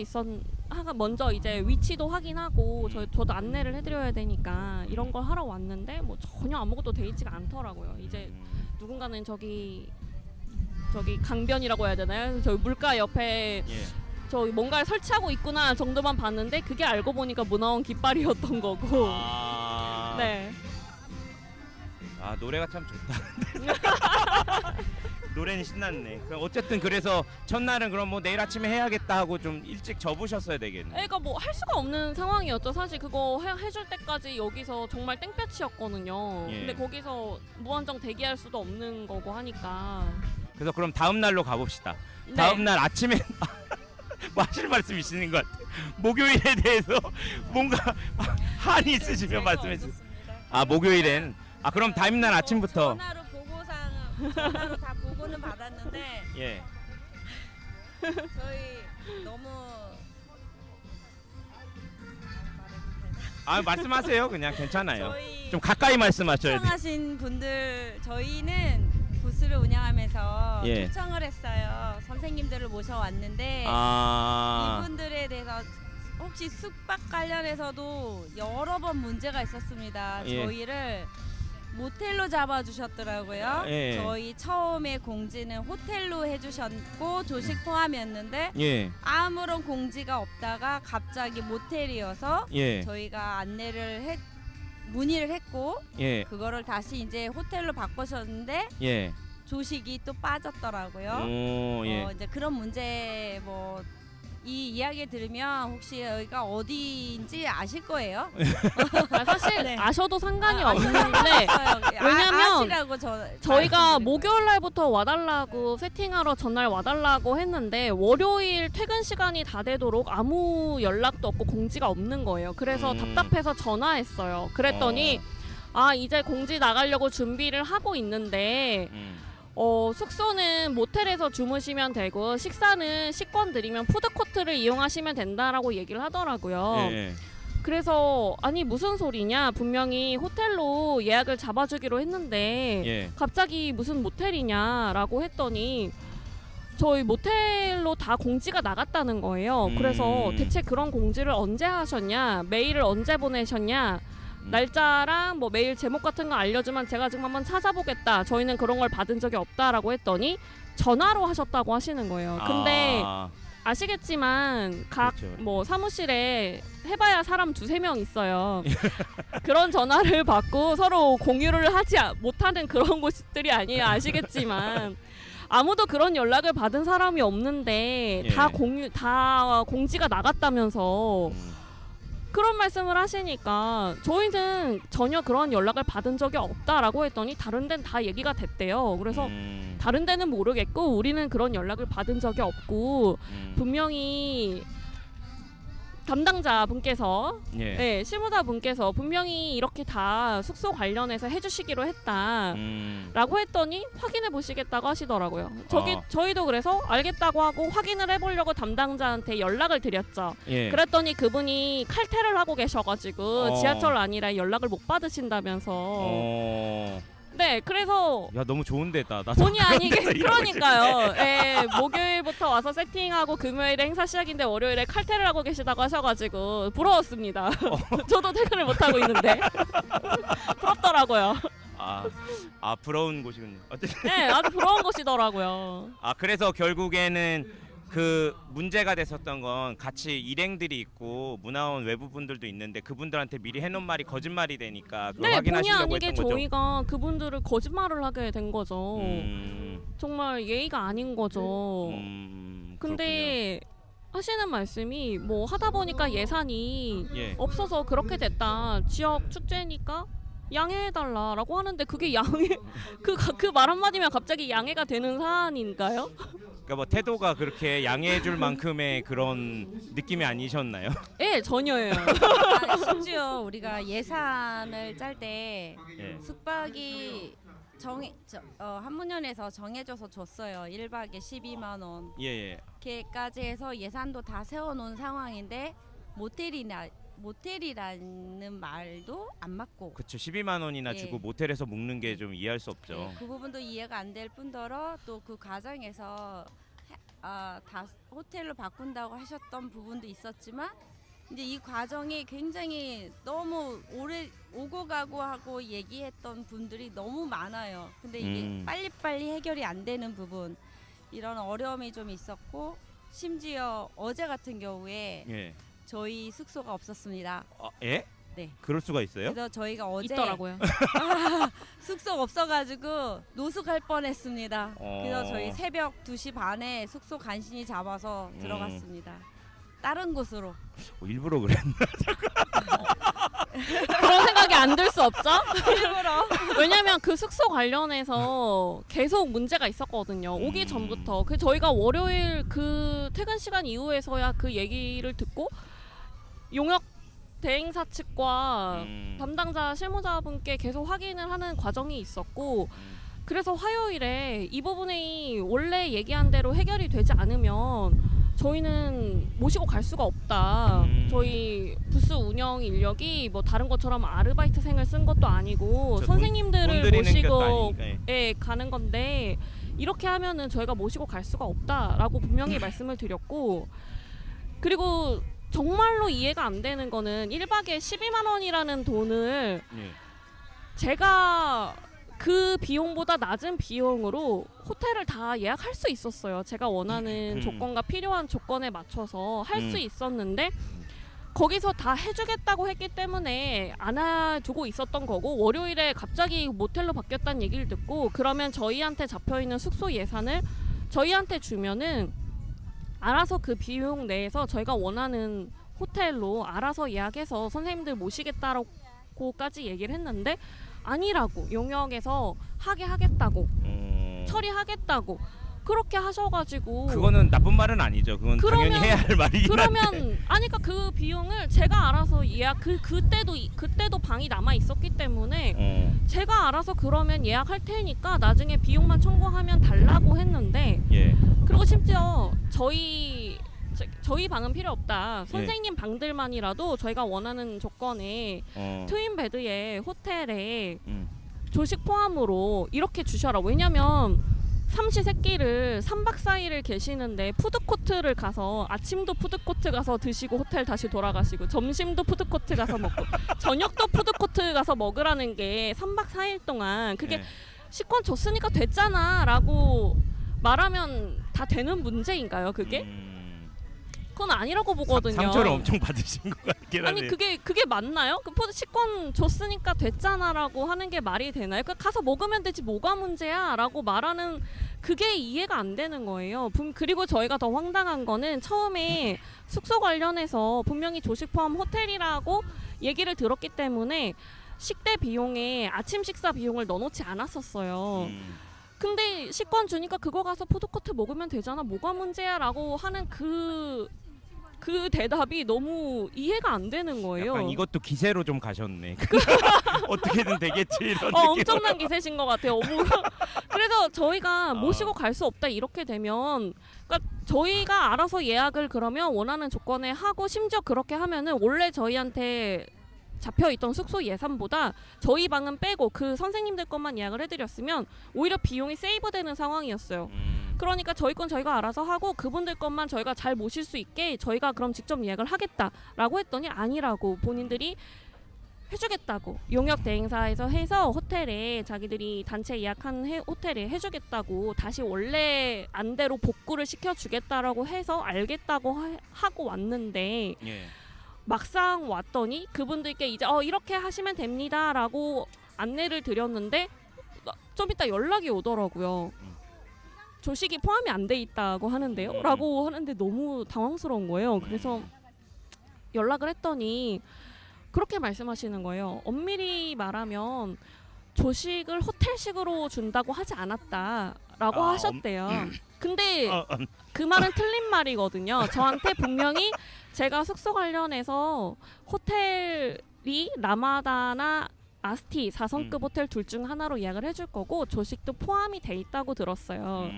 먼저 이제 위치도 확인하고 저도 안내를 해드려야 되니까 이런 걸 하러 왔는데 뭐 전혀 아무것도 돼 있지가 않더라고요. 이제 누군가는 저기 강변이라고 해야 되나요? 저기 물가 옆에 예. 저 뭔가를 설치하고 있구나 정도만 봤는데 그게 알고 보니까 문화원 깃발이었던 거고. 아, 네. 아 노래가 참 좋다. 노래는 신났네. 그럼 어쨌든 그래서 첫날은 그럼 뭐 내일 아침에 해야겠다 하고 좀 일찍 접으셨어야 되겠네. 그러니까 뭐 할 수가 없는 상황이었죠. 사실 그거 해줄 때까지 여기서 정말 땡볕이었거든요. 예. 근데 거기서 무한정 대기할 수도 없는 거고 하니까. 그래서 그럼 다음 날로 가봅시다. 네. 다음 날 아침에 뭐 하실 말씀 있으신 것 같아요. 목요일에 대해서 뭔가 한이 있으시면 말씀해 주세요. 아 목요일엔 그럼 다음 날 아침부터 전화로 다 보고는 받았는데 예. 저희 너무 말씀하세요. 그냥 괜찮아요. 저희 좀 가까이 말씀하셔야 돼요. 초청하신 분들 저희는 부스를 운영하면서 예. 초청을 했어요. 선생님들을 모셔왔는데 아 이분들에 대해서 혹시 숙박 관련해서도 여러 번 문제가 있었습니다. 예. 저희를 모텔로 잡아주셨더라고요. 예. 저희 처음에 공지는 호텔로 해주셨고 조식 포함이었는데 예. 아무런 공지가 없다가 갑자기 모텔이어서 예. 저희가 문의를 했고 예. 그거를 다시 이제 호텔로 바꾸셨는데 예. 조식이 또 빠졌더라고요. 오, 예. 이제 그런 문제 뭐 이 이야기 들으면 혹시 여기가 어디인지 아실 거예요. 사실 네. 아셔도 상관이 아, 없는데 왜냐면 아시라고 저희가 목요일 날부터 와달라고 세팅하러 전날 와달라고 했는데 월요일 퇴근 시간이 다 되도록 아무 연락도 없고 공지가 없는 거예요. 그래서 답답해서 전화했어요. 그랬더니 이제 공지 나가려고 준비를 하고 있는데 숙소는 모텔에서 주무시면 되고 식사는 식권 드리면 푸드코트를 이용하시면 된다라고 얘기를 하더라고요. 예. 그래서 아니 무슨 소리냐, 분명히 호텔로 예약을 잡아주기로 했는데 예. 갑자기 무슨 모텔이냐라고 했더니 저희 모텔로 다 공지가 나갔다는 거예요. 그래서 대체 그런 공지를 언제 하셨냐, 메일을 언제 보내셨냐, 날짜랑 뭐 메일 제목 같은 거 알려주면 제가 지금 한번 찾아보겠다. 저희는 그런 걸 받은 적이 없다라고 했더니 전화로 하셨다고 하시는 거예요. 근데 아시겠지만 각 그렇죠. 뭐 사무실에 해봐야 사람 2-3명 있어요. 그런 전화를 받고 서로 공유를 하지 못하는 그런 곳들이 아니에요. 아시겠지만 아무도 그런 연락을 받은 사람이 없는데 예. 다 공지가 나갔다면서 그런 말씀을 하시니까 저희는 전혀 그런 연락을 받은 적이 없다라고 했더니 다른 데는 다 얘기가 됐대요. 그래서 다른 데는 모르겠고 우리는 그런 연락을 받은 적이 없고 분명히 담당자 분께서 예. 네, 실무자 분께서 분명히 이렇게 다 숙소 관련해서 해주시기로 했다라고 했더니 확인해 보시겠다고 하시더라고요. 저희도 그래서 알겠다고 하고 확인을 해보려고 담당자한테 연락을 드렸죠. 예. 그랬더니 그분이 칼퇴를 하고 계셔가지고 지하철 아니라 연락을 못 받으신다면서 네, 그래서 야 너무 좋은 데다. 나도 본의 아니게 그런 데서 일하고 그러니까요. 예, 목요일부터 와서 세팅하고 금요일에 행사 시작인데 월요일에 칼퇴를 하고 계시다고 하셔가지고 부러웠습니다. 저도 퇴근을 못 하고 있는데 부럽더라고요. 부러운 곳이군요. 어쨌든 네, 아주 부러운 곳이더라고요. 그래서 결국에는 그 문제가 됐었던 건 같이 일행들이 있고 문화원 외부 분들도 있는데 그분들한테 미리 해놓은 말이 거짓말이 되니까 그걸 네, 본의 확인하시려고 아니게 했던 거죠. 저희가 그분들을 거짓말을 하게 된 거죠. 정말 예의가 아닌 거죠. 근데 하시는 말씀이 뭐 하다 보니까 예산이 예. 없어서 그렇게 됐다. 지역 축제니까 양해해달라라고 하는데 그게 양해 그 말 한마디면 갑자기 양해가 되는 사안인가요? 그러니까 뭐 태도가 그렇게 양해해줄 만큼의 그런 느낌이 아니셨나요? 예, 전혀예요. 심지어 우리가 예산을 짤 때 예. 숙박이 한문현에서 정해져서 줬어요. 1박에 12만 원. 예. 이렇게까지 해서 예산도 다 세워놓은 상황인데 모텔이라는 말도 안 맞고. 그렇죠. 12만 원이나 예. 주고 모텔에서 묵는 게 좀 이해할 수 없죠. 그 부분도 이해가 안 될 뿐더러 또 그 과정에서 다 호텔로 바꾼다고 하셨던 부분도 있었지만 이제 이 과정이 굉장히 너무 오래 오고 가고 하고 얘기했던 분들이 너무 많아요. 근데 이게 빨리빨리 해결이 안 되는 부분, 이런 어려움이 좀 있었고, 심지어 어제 같은 경우에 예. 저희 숙소가 없었습니다. 예? 네. 그럴 수가 있어요? 그래서 저희가 어제 있더라고요. 숙소가 없어가지고 노숙할 뻔했습니다. 그래서 저희 어. 새벽 2시 반에 숙소 간신히 잡아서 들어갔습니다. 다른 곳으로. 일부러 그랬나? 그런 생각이 안 들 수 없죠? 일부러. 왜냐면 그 숙소 관련해서 계속 문제가 있었거든요. 오기 전부터. 그 저희가 월요일 그 퇴근 시간 이후에서야 그 얘기를 듣고 용역 대행사 측과 담당자 실무자분께 계속 확인을 하는 과정이 있었고, 그래서 화요일에 이 부분이 원래 얘기한 대로 해결이 되지 않으면 저희는 모시고 갈 수가 없다. 저희 부스 운영 인력이 뭐 다른 것처럼 아르바이트생을 쓴 것도 아니고 선생님들을 모시고 가는 건데, 이렇게 하면은 저희가 모시고 갈 수가 없다라고 분명히 말씀을 드렸고, 그리고 정말로 이해가 안 되는 거는 1박에 12만 원이라는 돈을 예. 제가 그 비용보다 낮은 비용으로 호텔을 다 예약할 수 있었어요. 제가 원하는 조건과 필요한 조건에 맞춰서 할 수 있었는데 거기서 다 해주겠다고 했기 때문에 안아두고 있었던 거고, 월요일에 갑자기 모텔로 바뀌었다는 얘기를 듣고, 그러면 저희한테 잡혀있는 숙소 예산을 저희한테 주면은 알아서 그 비용 내에서 저희가 원하는 호텔로 알아서 예약해서 선생님들 모시겠다고까지 얘기를 했는데, 아니라고, 용역에서 하게 하겠다고, 처리하겠다고 그렇게 하셔가지고. 그거는 나쁜 말은 아니죠. 그건 당연히 해야 할 말이긴 한데. 그러면 아니까 그 비용을 제가 알아서 예약, 그때도 방이 남아 있었기 때문에 제가 알아서 그러면 예약할 테니까 나중에 비용만 청구하면 달라고 했는데, 예. 그리고 심지어 저희 방은 필요 없다. 선생님 방들만이라도 저희가 원하는 조건에 트윈 베드에 호텔에 조식 포함으로 이렇게 주셔라. 왜냐면 삼시세끼를 3박 4일을 계시는데 푸드코트를 가서, 아침도 푸드코트 가서 드시고 호텔 다시 돌아가시고, 점심도 푸드코트 가서 먹고 저녁도 푸드코트 가서 먹으라는 게 3박 4일 동안 그게 식권 줬으니까 됐잖아 라고 말하면 다 되는 문제인가요 그게? 그건 아니라고 보거든요. 상처를 엄청 받으신 것 같긴 하네. 아니 그게 맞나요? 그 식권 줬으니까 됐잖아라고 하는 게 말이 되나요? 그 가서 먹으면 되지 뭐가 문제야라고 말하는, 그게 이해가 안 되는 거예요. 그리고 저희가 더 황당한 거는 처음에 숙소 관련해서 분명히 조식 포함 호텔이라고 얘기를 들었기 때문에 식대 비용에 아침 식사 비용을 넣어놓지 않았었어요. 근데 식권 주니까 그거 가서 푸드코트 먹으면 되잖아, 뭐가 문제야라고 하는 그 대답이 너무 이해가 안 되는 거예요. 약간 이것도 기세로 좀 가셨네. 어떻게든 되겠지 이런 느낌. 엄청난 기세신 것 같아요. 그래서 저희가 모시고 갈 수 없다 이렇게 되면, 그러니까 저희가 알아서 예약을 그러면 원하는 조건에 하고, 심지어 그렇게 하면은 원래 저희한테 잡혀있던 숙소 예산보다 저희 방은 빼고 그 선생님들 것만 예약을 해드렸으면 오히려 비용이 세이브되는 상황이었어요. 그러니까 저희 건 저희가 알아서 하고 그분들 것만 저희가 잘 모실 수 있게 저희가 그럼 직접 예약을 하겠다라고 했더니 아니라고, 본인들이 해주겠다고, 용역 대행사에서 해서 호텔에 자기들이 단체 예약한 호텔에 해주겠다고, 다시 원래 안대로 복구를 시켜주겠다라고 해서 알겠다고 하고 왔는데, 막상 왔더니 그분들께 이제 이렇게 하시면 됩니다라고 안내를 드렸는데 좀 이따 연락이 오더라고요. 조식이 포함이 안 돼 있다고 하는데요? 라고 하는데 너무 당황스러운 거예요. 그래서 연락을 했더니 그렇게 말씀하시는 거예요. 엄밀히 말하면 조식을 호텔식으로 준다고 하지 않았다라고 하셨대요. 근데 그 말은 틀린 말이거든요. 저한테 분명히 제가 숙소 관련해서 호텔이 라마다나 아스티 4성급 호텔 둘 중 하나로 예약을 해줄 거고 조식도 포함이 돼 있다고 들었어요.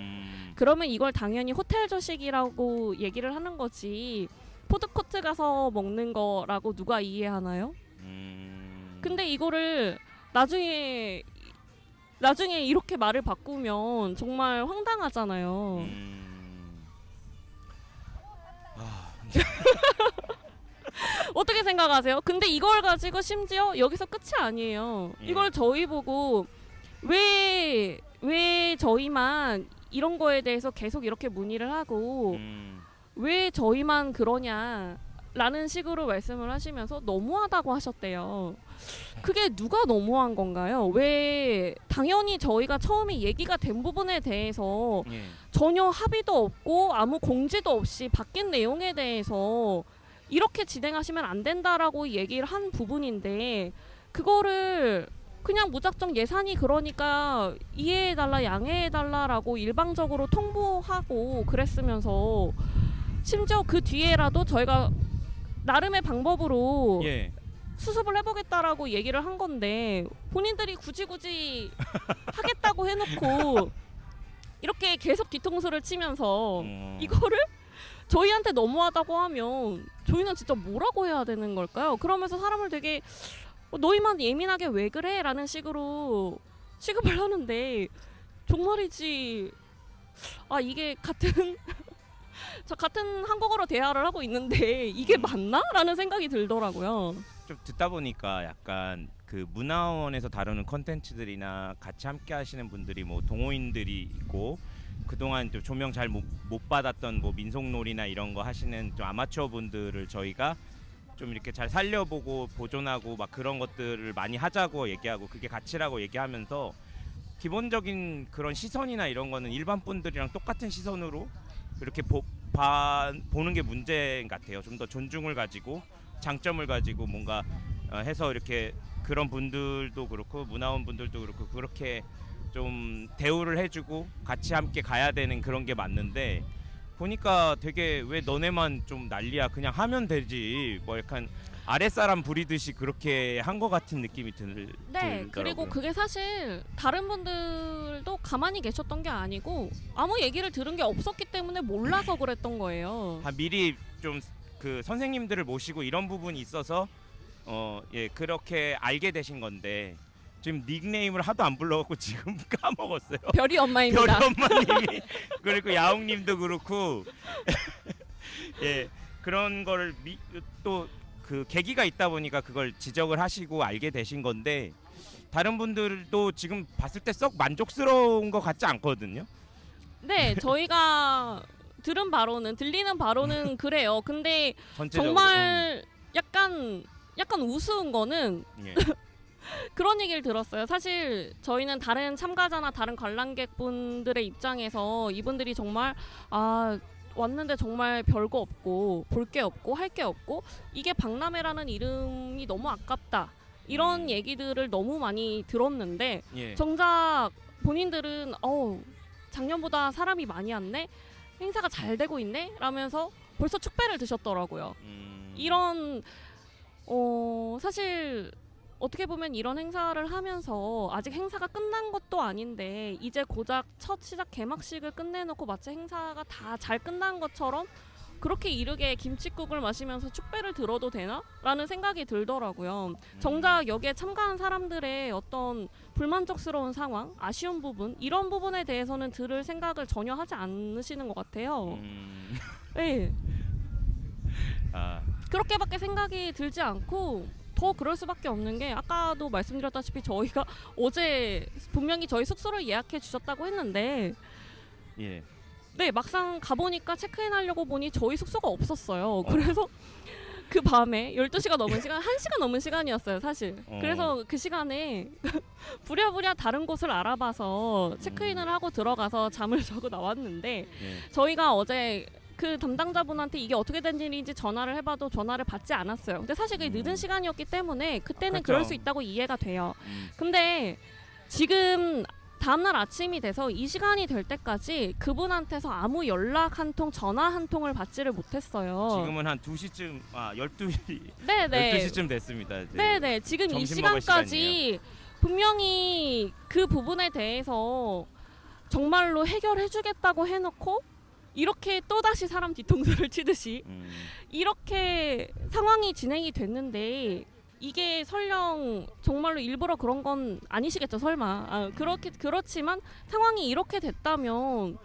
그러면 이걸 당연히 호텔 조식이라고 얘기를 하는 거지 푸드코트 가서 먹는 거라고 누가 이해하나요? 근데 이거를 나중에 이렇게 말을 바꾸면 정말 황당하잖아요. 어떻게 생각하세요? 근데 이걸 가지고 심지어 여기서 끝이 아니에요. 예. 이걸 저희 보고 왜 저희만 이런 거에 대해서 계속 이렇게 문의를 하고 왜 저희만 그러냐라는 식으로 말씀을 하시면서 너무하다고 하셨대요. 그게 누가 너무한 건가요? 왜 당연히 저희가 처음에 얘기가 된 부분에 대해서 예. 전혀 합의도 없고 아무 공지도 없이 바뀐 내용에 대해서 이렇게 진행하시면 안 된다라고 얘기를 한 부분인데 그거를 그냥 무작정 예산이 그러니까 이해해달라 양해해달라라고 일방적으로 통보하고 그랬으면서 심지어 그 뒤에라도 저희가 나름의 방법으로 예. 수습을 해보겠다라고 얘기를 한 건데 본인들이 굳이 하겠다고 해놓고 이렇게 계속 뒤통수를 치면서 이거를 저희한테 너무하다고 하면 저희는 진짜 뭐라고 해야 되는 걸까요? 그러면서 사람을 되게 너희만 예민하게 왜 그래? 라는 식으로 취급을 하는데 정말이지 이게 같은 한국어로 대화를 하고 있는데 이게 맞나? 라는 생각이 들더라고요. 좀 듣다 보니까 약간 그 문화원에서 다루는 컨텐츠들이나 같이 함께 하시는 분들이 뭐 동호인들이 있고 그동안 좀 조명 잘 못 받았던 뭐 민속놀이나 이런 거 하시는 좀 아마추어 분들을 저희가 좀 이렇게 잘 살려보고 보존하고 막 그런 것들을 많이 하자고 얘기하고 그게 가치라고 얘기하면서 기본적인 그런 시선이나 이런 거는 일반 분들이랑 똑같은 시선으로 이렇게 보는 게 문제인 것 같아요. 좀 더 존중을 가지고 장점을 가지고 뭔가 해서 이렇게 그런 분들도 그렇고 문화원 분들도 그렇고 그렇게 좀 대우를 해주고 같이 함께 가야 되는 그런 게 맞는데 보니까 되게 왜 너네만 좀 난리야 그냥 하면 되지 뭐 약간 아랫사람 부리듯이 그렇게 한 것 같은 느낌이 들더라고요. 그리고 그게 사실 다른 분들도 가만히 계셨던 게 아니고 아무 얘기를 들은 게 없었기 때문에 몰라서 그랬던 거예요. 미리 좀 그 선생님들을 모시고 이런 부분이 있어서 예 그렇게 알게 되신 건데 지금 닉네임을 하도 안 불러갖고 지금 까먹었어요. 별이 엄마입니다. 별이 엄마님이 그리고 야옹님도 그렇고 예 그런 걸 또 그 계기가 있다 보니까 그걸 지적을 하시고 알게 되신 건데 다른 분들도 지금 봤을 때 썩 만족스러운 것 같지 않거든요. 네, 저희가 들리는 바로는 그래요. 근데 전체적으로 정말 약간 우스운 거는 예. 그런 얘기를 들었어요. 사실 저희는 다른 참가자나 다른 관람객분들의 입장에서 이분들이 정말 왔는데 정말 별거 없고 볼 게 없고 할 게 없고 이게 박람회라는 이름이 너무 아깝다. 이런 얘기들을 너무 많이 들었는데 예. 정작 본인들은 작년보다 사람이 많이 왔네? 행사가 잘 되고 있네? 라면서 벌써 축배를 드셨더라고요. 이런 사실 어떻게 보면 이런 행사를 하면서 아직 행사가 끝난 것도 아닌데 이제 고작 첫 시작 개막식을 끝내놓고 마치 행사가 다 잘 끝난 것처럼 그렇게 이르게 김칫국을 마시면서 축배를 들어도 되나? 라는 생각이 들더라고요. 정작 여기에 참가한 사람들의 어떤 불만족스러운 상황, 아쉬운 부분 이런 부분에 대해서는 들을 생각을 전혀 하지 않으시는 것 같아요. 네. 그렇게밖에 생각이 들지 않고 더 그럴 수밖에 없는 게 아까도 말씀드렸다시피 저희가 어제 분명히 저희 숙소를 예약해 주셨다고 했는데 예. 네 막상 가보니까 체크인 하려고 보니 저희 숙소가 없었어요. 그래서 그 밤에 12시가 넘은 시간 1시가 넘은 시간이었어요 사실. 그래서 그 시간에 부랴부랴 다른 곳을 알아봐서 체크인을 하고 들어가서 잠을 자고 나왔는데 저희가 어제 그 담당자분한테 이게 어떻게 된 일인지 전화를 해봐도 전화를 받지 않았어요. 근데 사실 그게 늦은 시간이었기 때문에 그때는 그렇죠. 그럴 수 있다고 이해가 돼요. 근데 지금 다음날 아침이 돼서 이 시간이 될 때까지 그분한테서 아무 연락 한 통, 전화 한 통을 받지를 못했어요. 지금은 한 2시쯤 12시 네네. 12시쯤 됐습니다. 이제. 네네. 지금 이 점심 먹을 시간까지 시간이에요. 분명히 그 부분에 대해서 정말로 해결해주겠다고 해놓고 이렇게 또다시 사람 뒤통수를 치듯이 이렇게 상황이 진행이 됐는데 이게 설령 정말로 일부러 그런 건 아니시겠죠 설마. 그렇지만 상황이 이렇게 됐다면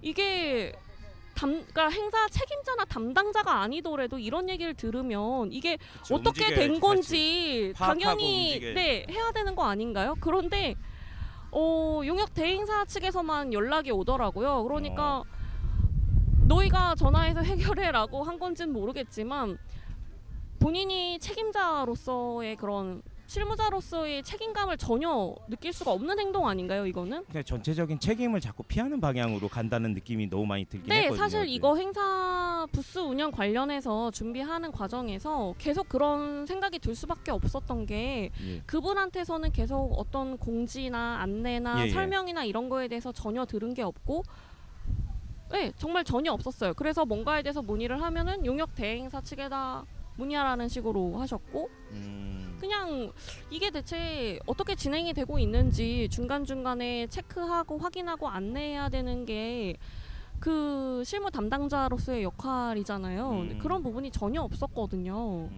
이게 그러니까 행사 책임자나 담당자가 아니더라도 이런 얘기를 들으면 이게 그쵸, 어떻게 움직여야지, 된 건지 파악하고 당연히 움직여야지. 네 해야 되는 거 아닌가요? 그런데 용역 대행사 측에서만 연락이 오더라고요. 그러니까 너희가 전화해서 해결해라고 한 건지는 모르겠지만 본인이 책임자로서의 그런 실무자로서의 책임감을 전혀 느낄 수가 없는 행동 아닌가요, 이거는? 그냥 전체적인 책임을 자꾸 피하는 방향으로 간다는 느낌이 너무 많이 들긴 네, 했거든요. 사실 이거 행사 부스 운영 관련해서 준비하는 과정에서 계속 그런 생각이 들 수밖에 없었던 게 예. 그분한테서는 계속 어떤 공지나 안내나 예. 설명이나 이런 거에 대해서 전혀 들은 게 없고 네, 정말 전혀 없었어요. 그래서 뭔가에 대해서 문의를 하면은 용역 대행사 측에다 문의하라는 식으로 하셨고 그냥 이게 대체 어떻게 진행이 되고 있는지 중간중간에 체크하고 확인하고 안내해야 되는 게 그 실무 담당자로서의 역할이잖아요. 근데 그런 부분이 전혀 없었거든요.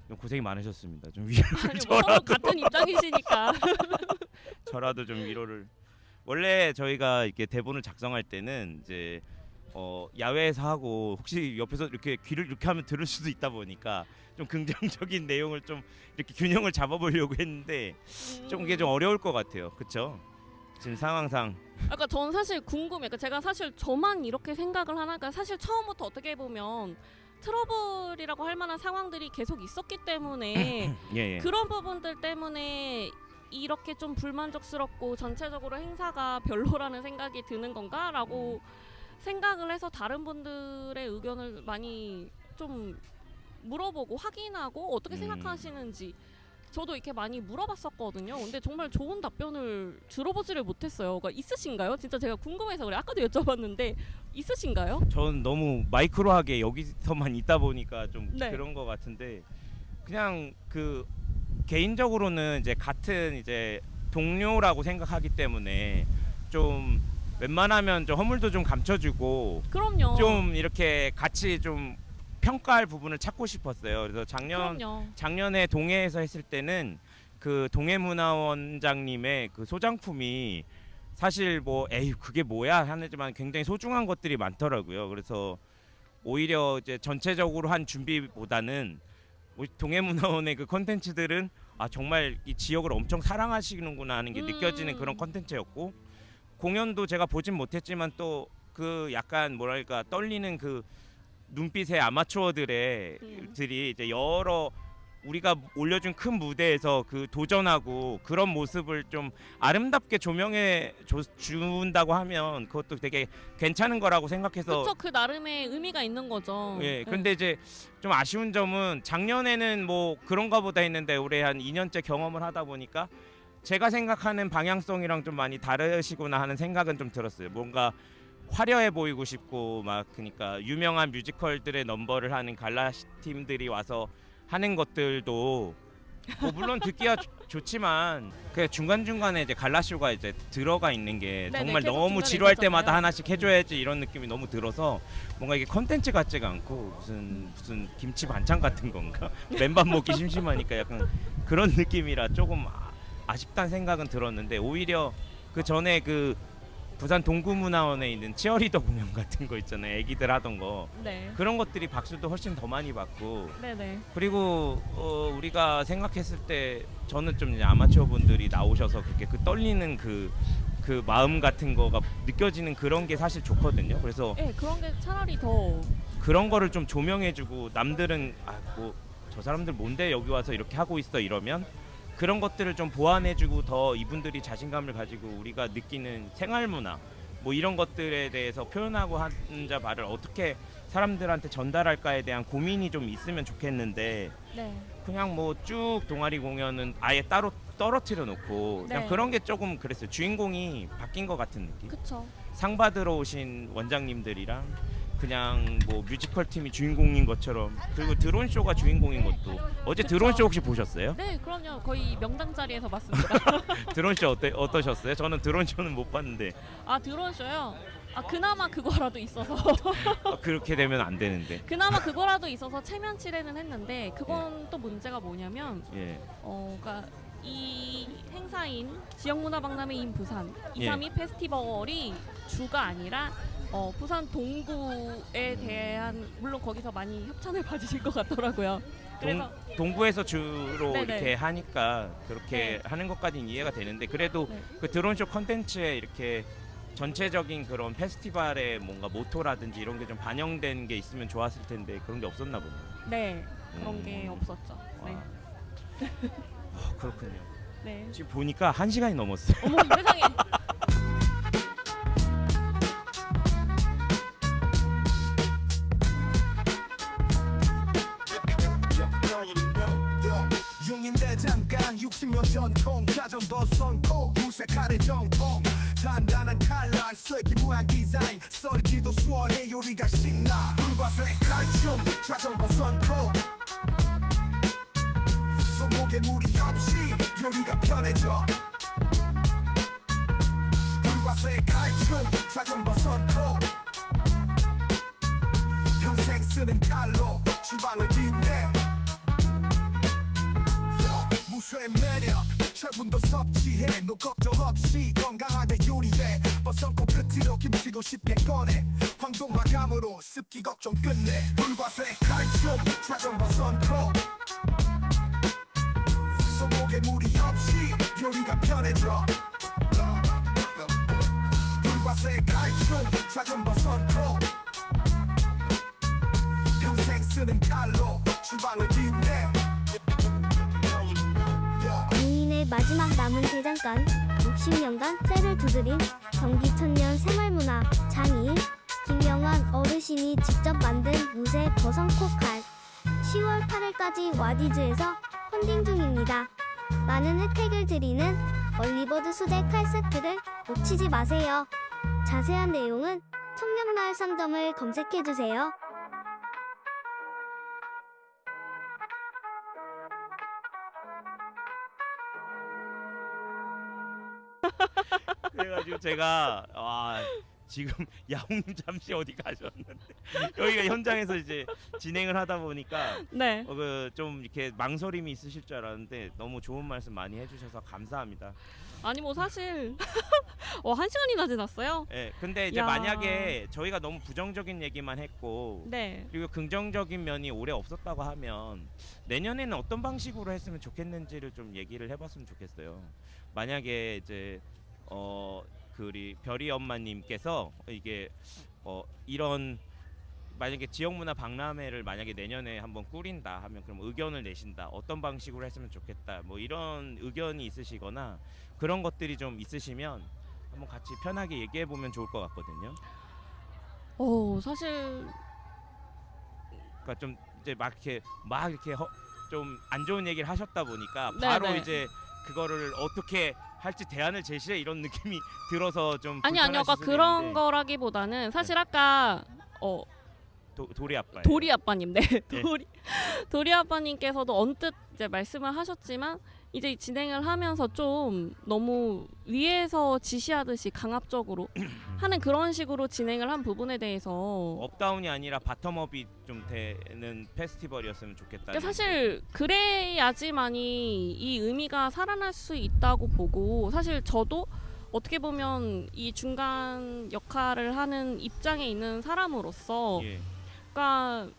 좀 고생이 많으셨습니다. 좀 위로 아니 뭐 서로 같은 입장이시니까. 저라도 좀 위로를. 원래 저희가 이렇게 대본을 작성할 때는 이제 야외에서 하고 혹시 옆에서 이렇게 귀를 이렇게 하면 들을 수도 있다 보니까 좀 긍정적인 내용을 좀 이렇게 균형을 잡아보려고 했는데 좀 이게 좀 어려울 것 같아요. 그렇죠? 지금 상황상. 아까 전 사실 궁금해. 그러니까 제가 사실 저만 이렇게 생각을 하나? 그러니까 사실 처음부터 어떻게 보면 트러블이라고 할 만한 상황들이 계속 있었기 때문에 예. 그런 부분들 때문에 이렇게 좀 불만족스럽고 전체적으로 행사가 별로라는 생각이 드는 건가라고 생각을 해서 다른 분들의 의견을 많이 좀 물어보고 확인하고 어떻게 생각하시는지 저도 이렇게 많이 물어봤었거든요. 근데 정말 좋은 답변을 들어보지를 못했어요. 그러니까 있으신가요? 진짜 제가 궁금해서 그래. 아까도 여쭤봤는데 있으신가요? 저는 너무 마이크로하게 여기서만 있다 보니까 좀 네. 그런 것 같은데 그냥 그 개인적으로는 이제 같은 이제 동료라고 생각하기 때문에 좀 웬만하면 좀 허물도 좀 감춰주고 그럼요. 좀 이렇게 같이 좀 평가할 부분을 찾고 싶었어요. 그래서 그럼요. 작년에 동해에서 했을 때는 그 동해문화원장님의 그 소장품이 사실 뭐 에이 그게 뭐야 하지만 굉장히 소중한 것들이 많더라고요. 그래서 오히려 이제 전체적으로 한 준비보다는 우리 동해문화원의 그 컨텐츠들은 아 정말 이 지역을 엄청 사랑하시는구나 하는 게 느껴지는 그런 컨텐츠였고 공연도 제가 보진 못했지만 또 그 약간 뭐랄까 떨리는 그 눈빛의 아마추어들이 이제 여러 우리가 올려준 큰 무대에서 그 도전하고 그런 모습을 좀 아름답게 조명해 준다고 하면 그것도 되게 괜찮은 거라고 생각해서 그렇죠. 그 나름의 의미가 있는 거죠. 예. 근데 이제 좀 아쉬운 점은 작년에는 뭐 그런가 보다 했는데 올해 한 2년째 경험을 하다 보니까 제가 생각하는 방향성이랑 좀 많이 다르시구나 하는 생각은 좀 들었어요. 뭔가 화려해 보이고 싶고 막 그러니까 유명한 뮤지컬들의 넘버를 하는 갈라 팀들이 와서 하는 것들도 뭐 물론 듣기야 좋지만 그 중간 중간에 이제 갈라쇼가 이제 들어가 있는 게 네네, 정말 계속 너무 중간에 지루할 있었잖아요. 때마다 하나씩 해줘야지 이런 느낌이 너무 들어서 뭔가 이게 컨텐츠 같지가 않고 무슨 김치 반찬 같은 건가 맨밥 먹기 심심하니까 약간 그런 느낌이라 조금 아쉽다는 생각은 들었는데 오히려 그 전에 그 부산 동구문화원에 있는 치어리더 공연 같은 거 있잖아요. 애기들 하던 거 네. 그런 것들이 박수도 훨씬 더 많이 받고 네네. 그리고 우리가 생각했을 때 저는 좀 이제 아마추어 분들이 나오셔서 그렇게 그 떨리는 그 마음 같은 거가 느껴지는 그런 게 사실 좋거든요. 그래서 네, 그런 게 차라리 더 그런 거를 좀 조명해주고 남들은 뭐 저 사람들 뭔데 여기 와서 이렇게 하고 있어 이러면 그런 것들을 좀 보완해주고 더 이분들이 자신감을 가지고 우리가 느끼는 생활문화 뭐 이런 것들에 대해서 표현하고 하자 말을 어떻게 사람들한테 전달할까에 대한 고민이 좀 있으면 좋겠는데 네. 그냥 뭐 쭉 동아리 공연은 아예 따로 떨어뜨려 놓고 그냥 네. 그런 게 조금 그랬어요. 주인공이 바뀐 것 같은 느낌. 그쵸. 상 받으러 오신 원장님들이랑 그냥 뭐 뮤지컬 팀이 주인공인 것처럼 그리고 드론 쇼가 주인공인 것도 어제 그쵸. 드론 쇼 혹시 보셨어요? 네, 그럼요. 거의 명당 자리에서 봤습니다. 드론 쇼 어떠셨어요? 저는 드론 쇼는 못 봤는데 아, 드론쇼요? 아, 그나마 그거라도 있어서 그렇게 되면 안 되는데. 그나마 그거라도 있어서 체면 칠해는 했는데 그건 또 문제가 뭐냐면 예. 그러니까 이 행사인 지역문화박람회 인 부산 예. 232 페스티벌이 주가 아니라 부산 동구에 대한 물론 거기서 많이 협찬을 받으실 것 같더라고요. 그래서 동부에서 주로 네네. 이렇게 하니까 그렇게 네. 하는 것까지는 이해가 되는데 그래도 네. 그 드론쇼 컨텐츠에 이렇게 전체적인 그런 페스티벌의 뭔가 모토라든지 이런 게 좀 반영된 게 있으면 좋았을 텐데 그런 게 없었나 보네요. 네 그런 게 없었죠. 네. 와. 그렇군요. 네. 지금 보니까 1시간이 넘었어요. 어머 세상에. 융인대장간 60년 전통 자전거 선고 무색칼의 정통 단단한 칼날 슬기 무한 디자인 썰기도 수월해 요리가 신나 불과색 칼춤 자전거 선고 손목에 무리 없이 요리가 편해져 불과색 칼춤 자전거 선고 평생 쓰는 칼로 주방을 빛내 무쇠 매력 철분도 섭취해 너 걱정 없이 건강하게 요리해 버섯고 끝으로 김치도 쉽게 꺼내 황동 마감으로 습기 걱정 끝내 불과색 칼춤 자전거 선코 손목에 무리 없이 요리가 편해져 불과색 칼춤 자전거 선코 평생 쓰는 칼로 주방을 빛내 무인의 마지막 남은 대장간 60년간 쇠를 두드린 경기천년 생활문화 장인 김영환 어르신이 직접 만든 무쇠 버선코 칼 10월 8일까지 와디즈에서 펀딩 중입니다. 많은 혜택을 드리는 얼리버드 소재 칼 세트를 놓치지 마세요. 자세한 내용은 청년마을 상점을 검색해주세요. 그래가지고 제가 지금 야옹님 잠시 어디 가셨는데 여기가 현장에서 이제 진행을 하다 보니까 네. 좀 이렇게 망설임이 있으실 줄 알았는데 너무 좋은 말씀 많이 해주셔서 감사합니다. 아니 뭐 사실 1시간이나 지났어요. 예, 근데 이제 야. 만약에 저희가 너무 부정적인 얘기만 했고 네. 그리고 긍정적인 면이 오래 없었다고 하면 내년에는 어떤 방식으로 했으면 좋겠는지를 좀 얘기를 해봤으면 좋겠어요. 만약에 이제 우리 별이 엄마님께서 이게 이런 만약에 지역문화 박람회를 만약에 내년에 한번 꾸린다 하면 그럼 의견을 내신다. 어떤 방식으로 했으면 좋겠다. 뭐 이런 의견이 있으시거나 그런 것들이 좀 있으시면 한번 같이 편하게 얘기해 보면 좋을 것 같거든요. 사실 그러니까 좀 이제 막 이렇게 좀 안 좋은 얘기를 하셨다 보니까 바로 네네. 이제 그거를 어떻게 할지 대안을 제시해 이런 느낌이 들어서 좀 아니요. 불편하실 아까 수도 그런 있는데. 거라기보다는 사실 아까 도리 아빠예요. 도리 아빠님, 네. 예. 도리 아빠님께서도 언뜻 이제 말씀을 하셨지만 이제 진행을 하면서 좀 너무 위에서 지시하듯이 강압적으로 하는 그런 식으로 진행을 한 부분에 대해서 업다운이 아니라 바텀업이 좀 되는 페스티벌이었으면 좋겠다. 그러니까 사실 그래야지만이 이 의미가 살아날 수 있다고 보고 사실 저도 어떻게 보면 이 중간 역할을 하는 입장에 있는 사람으로서 예. 그러니까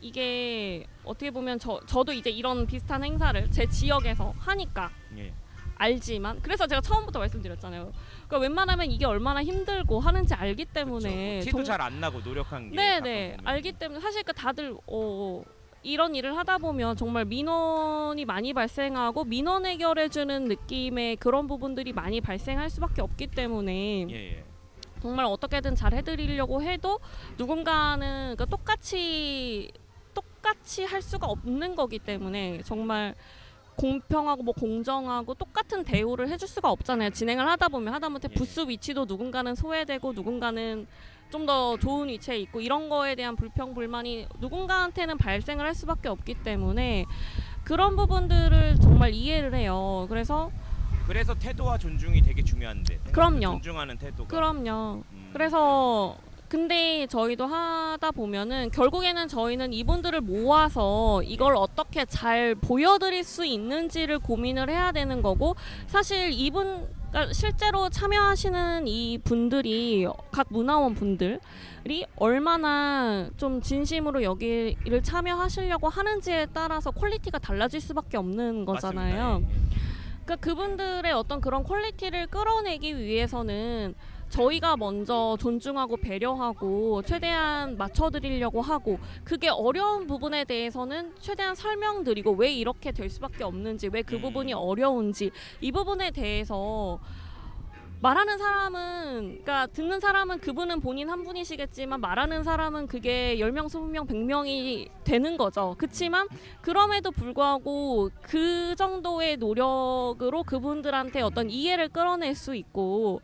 이게 어떻게 보면 저도 이제 이런 비슷한 행사를 제 지역에서 하니까 예. 알지만 그래서 제가 처음부터 말씀드렸잖아요. 그러니까 웬만하면 이게 얼마나 힘들고 하는지 알기 때문에 그쵸. 티도 잘 안 나고 노력한 게. 네네 가끔 보면. 알기 때문에 사실 그 다들 이런 일을 하다 보면 정말 민원이 많이 발생하고 민원 해결해주는 느낌의 그런 부분들이 많이 발생할 수밖에 없기 때문에 예. 정말 어떻게든 잘 해드리려고 해도 누군가는 그러니까 똑같이 할 수가 없는 거기 때문에 정말 공평하고 뭐 공정하고 똑같은 대우를 해줄 수가 없잖아요. 진행을 하다 보면 하다못해 예. 부스 위치도 누군가는 소외되고 누군가는 좀 더 좋은 위치에 있고 이런 거에 대한 불평 불만이 누군가한테는 발생을 할 수밖에 없기 때문에 그런 부분들을 정말 이해를 해요. 그래서 태도와 존중이 되게 중요한데. 그럼요. 존중하는 태도가. 그럼요. 그래서 근데 저희도 하다 보면은 결국에는 저희는 이분들을 모아서 이걸 어떻게 잘 보여드릴 수 있는지를 고민을 해야 되는 거고, 사실 그러니까 실제로 참여하시는 이 분들이, 각 문화원 분들이 얼마나 좀 진심으로 여기를 참여하시려고 하는지에 따라서 퀄리티가 달라질 수밖에 없는 거잖아요. 맞습니다. 그러니까 그분들의 어떤 그런 퀄리티를 끌어내기 위해서는 저희가 먼저 존중하고 배려하고 최대한 맞춰드리려고 하고, 그게 어려운 부분에 대해서는 최대한 설명드리고 왜 이렇게 될 수밖에 없는지, 왜 그 부분이 어려운지, 이 부분에 대해서 말하는 사람은, 그러니까 듣는 사람은 그분은 본인 한 분이시겠지만 말하는 사람은 그게 10명, 20명, 100명이 되는 거죠. 그렇지만 그럼에도 불구하고 그 정도의 노력으로 그분들한테 어떤 이해를 끌어낼 수 있고,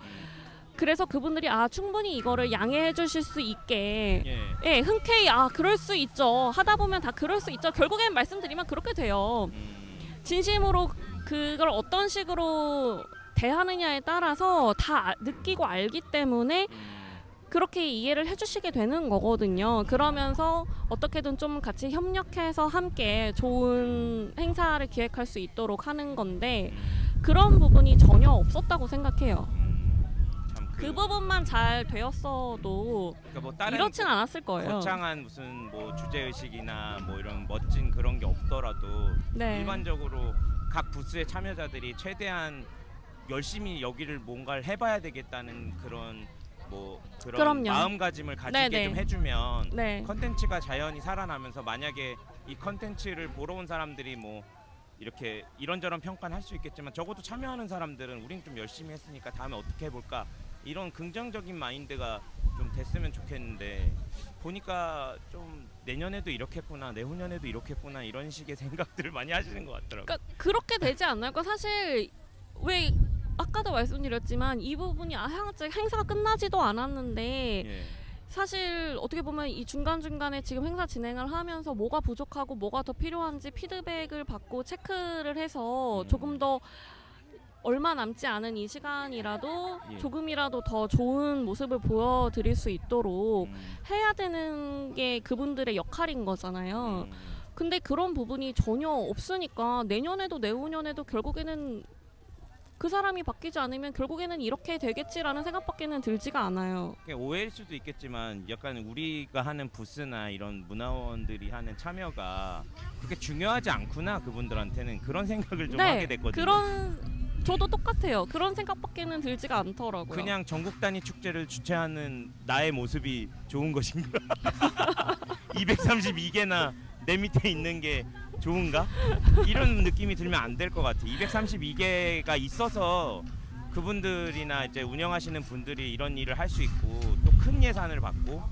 그래서 그분들이 충분히 이거를 양해해 주실 수 있게, 예, 흔쾌히 그럴 수 있죠, 하다 보면 다 그럴 수 있죠, 결국엔 말씀드리면 그렇게 돼요. 진심으로 그걸 어떤 식으로 대하느냐에 따라서 다 느끼고 알기 때문에 그렇게 이해를 해주시게 되는 거거든요. 그러면서 어떻게든 좀 같이 협력해서 함께 좋은 행사를 기획할 수 있도록 하는 건데, 그런 부분이 전혀 없었다고 생각해요. 그 부분만 잘 되었어도 그러니까 뭐 다른 이렇진 않았을 거예요. 거창한 무슨 뭐 주제 의식이나 뭐 이런 멋진 그런 게 없더라도 네. 일반적으로 각 부스의 참여자들이 최대한 열심히 여기를 뭔가를 해봐야 되겠다는 그런 그럼요. 마음가짐을 가지게 네네. 좀 해주면 네. 컨텐츠가 자연히 살아나면서, 만약에 이 컨텐츠를 보러 온 사람들이 뭐 이렇게 이런저런 평가는 할 수 있겠지만 적어도 참여하는 사람들은 우린 좀 열심히 했으니까 다음에 어떻게 해볼까, 이런 긍정적인 마인드가 좀 됐으면 좋겠는데, 보니까 좀 내년에도 이렇겠구나, 내후년에도 이렇겠구나, 이런 식의 생각들을 많이 하시는 것 같더라고요. 그러니까 그렇게 되지 않을까? 사실 왜 아까도 말씀드렸지만 이 부분이 아직 행사가 끝나지도 않았는데, 예. 사실 어떻게 보면 이 중간중간에 지금 행사 진행을 하면서 뭐가 부족하고 뭐가 더 필요한지 피드백을 받고 체크를 해서 조금 더 얼마 남지 않은 이 시간이라도 예. 조금이라도 더 좋은 모습을 보여드릴 수 있도록 해야 되는 게 그분들의 역할인 거잖아요. 근데 그런 부분이 전혀 없으니까 내년에도 내후년에도 결국에는 그 사람이 바뀌지 않으면 결국에는 이렇게 되겠지라는 생각밖에는 들지가 않아요. 오해일 수도 있겠지만 약간 우리가 하는 부스나 이런 문화원들이 하는 참여가 그렇게 중요하지 않구나, 그분들한테는, 그런 생각을 좀 하게 됐거든요. 저도 똑같아요. 그런 생각밖에는 들지가 않더라고요. 그냥 전국 단위 축제를 주최하는 나의 모습이 좋은 것인가? 232개나 내 밑에 있는 게 좋은가? 이런 느낌이 들면 안 될 것 같아. 232개가 있어서 그분들이나 이제 운영하시는 분들이 이런 일을 할 수 있고, 또 큰 예산을 받고,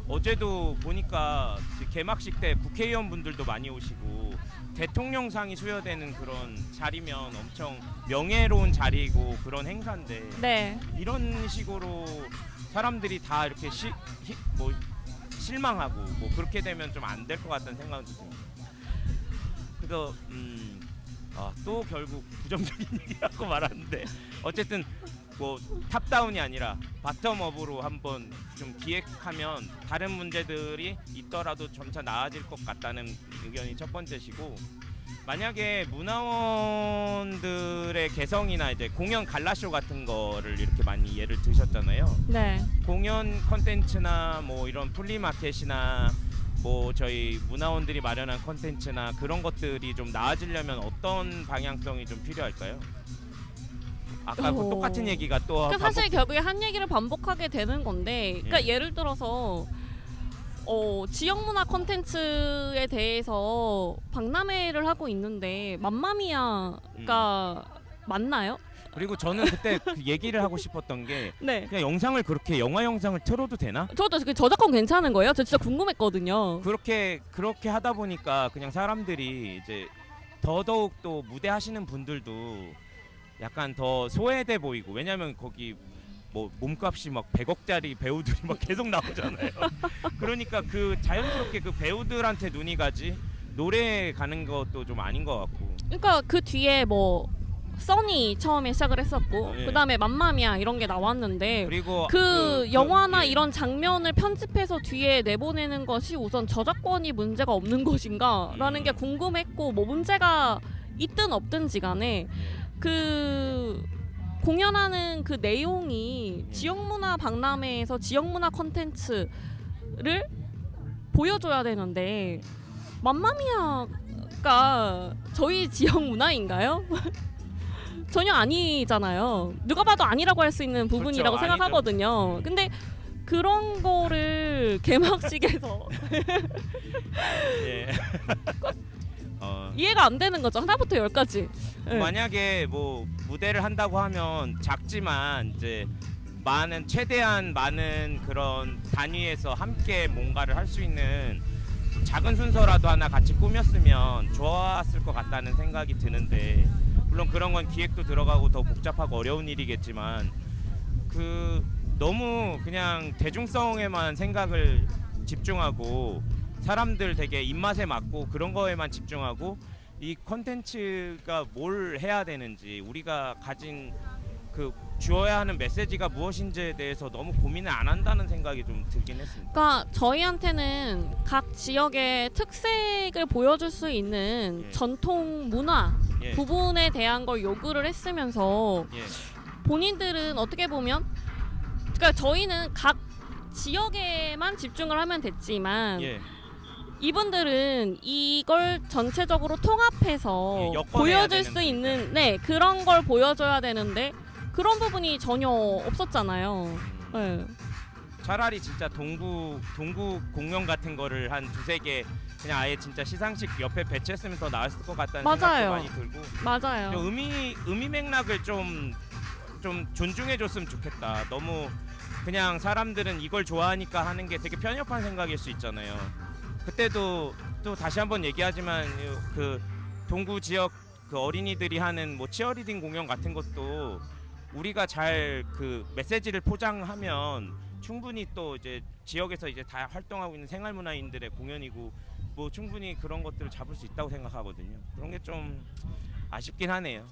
어제도 보니까 개막식 때 국회의원분들도 많이 오시고 대통령상이 수여되는 그런 자리면 엄청 명예로운 자리이고 그런 행사인데, 네. 이런 식으로 사람들이 다 이렇게 실망하고 뭐 그렇게 되면 좀 안 될 것 같다는 생각도 듭니다. 그래서 또 결국 부정적인 얘기하고 말았는데, 어쨌든 뭐 탑다운이 아니라 바텀업으로 한번 좀 기획하면 다른 문제들이 있더라도 점차 나아질 것 같다는 의견이 첫 번째시고, 만약에 문화원들의 개성이나 이제 공연 갈라쇼 같은 거를 이렇게 많이 예를 드셨잖아요. 네. 공연 컨텐츠나 뭐 이런 플리마켓이나 뭐 저희 문화원들이 마련한 컨텐츠나 그런 것들이 좀 나아지려면 어떤 방향성이 좀 필요할까요? 아까 그 똑같은 얘기가 또 그러니까 사실 결국에 한 얘기를 반복하게 되는 건데, 그러니까 예를 들어서 지역 문화 콘텐츠에 대해서 박람회를 하고 있는데 맘마미아가 맞나요? 그리고 저는 그때 그 얘기를 하고 싶었던 게, 네. 그냥 영상을 그렇게 영화 영상을 틀어도 되나? 저도 그 저작권 괜찮은 거예요? 저 진짜 궁금했거든요. 그렇게 하다 보니까 그냥 사람들이 이제 더더욱 또 무대 하시는 분들도 약간 더 소외돼 보이고, 왜냐면 거기 뭐 몸값이 막 100억짜리 배우들이 막 계속 나오잖아요. 그러니까 그 자연스럽게 그 배우들한테 눈이 가지 노래 가는 것도 좀 아닌 것 같고. 그러니까 그 뒤에 뭐 써니 처음에 시작을 했었고 예. 그다음에 맘마미아 이런 게 나왔는데 그리고 그 영화나 예. 이런 장면을 편집해서 뒤에 내보내는 것이 우선 저작권이 문제가 없는 것인가라는 게 궁금했고 뭐 문제가 있든 없든지 간에 그 공연하는 그 내용이 지역문화 박람회에서 지역문화 콘텐츠를 보여줘야 되는데 맘마미아가 저희 지역 문화인가요? 전혀 아니잖아요. 누가 봐도 아니라고 할 수 있는 부분이라고 그렇죠, 생각하거든요. 근데 그런 거를 개막식에서 예. 이해가 안 되는 거죠. 하나부터 열까지. 네. 만약에 뭐 무대를 한다고 하면 작지만 이제 최대한 많은 그런 단위에서 함께 뭔가를 할 수 있는 작은 순서라도 하나 같이 꾸몄으면 좋았을 것 같다는 생각이 드는데, 물론 그런 건 기획도 들어가고 더 복잡하고 어려운 일이겠지만 너무 그냥 대중성에만 생각을 집중하고 사람들 되게 입맛에 맞고 그런 거에만 집중하고 이 컨텐츠가 뭘 해야 되는지, 우리가 가진 주어야 하는 메시지가 무엇인지에 대해서 너무 고민을 안 한다는 생각이 좀 들긴 했습니다. 그러니까 저희한테는 각 지역의 특색을 보여줄 수 있는 예. 전통 문화 예. 부분에 대한 걸 요구를 했으면서 예. 본인들은 어떻게 보면 그러니까 저희는 각 지역에만 집중을 하면 됐지만 예. 이분들은 이걸 전체적으로 통합해서 예, 엮어내야 보여줄 되는 수 부분이죠. 있는 그런 걸 보여줘야 되는데 그런 부분이 전혀 없었잖아요. 네. 차라리 진짜 동구 공연 같은 거를 한 두세 개 그냥 아예 진짜 시상식 옆에 배치했으면 더 나았을 것 같다는 맞아요. 생각도 많이 들고, 맞아요. 의미 맥락을 좀 존중해 줬으면 좋겠다. 너무 그냥 사람들은 이걸 좋아하니까 하는 게 되게 편협한 생각일 수 있잖아요. 그때도 또 다시 한번 얘기하지만 그 동구 지역 그 어린이들이 하는 뭐 치어리딩 공연 같은 것도 우리가 잘 그 메시지를 포장하면 충분히 또 이제 지역에서 이제 다 활동하고 있는 생활문화인들의 공연이고 뭐 충분히 그런 것들을 잡을 수 있다고 생각하거든요. 그런 게 좀 아쉽긴 하네요.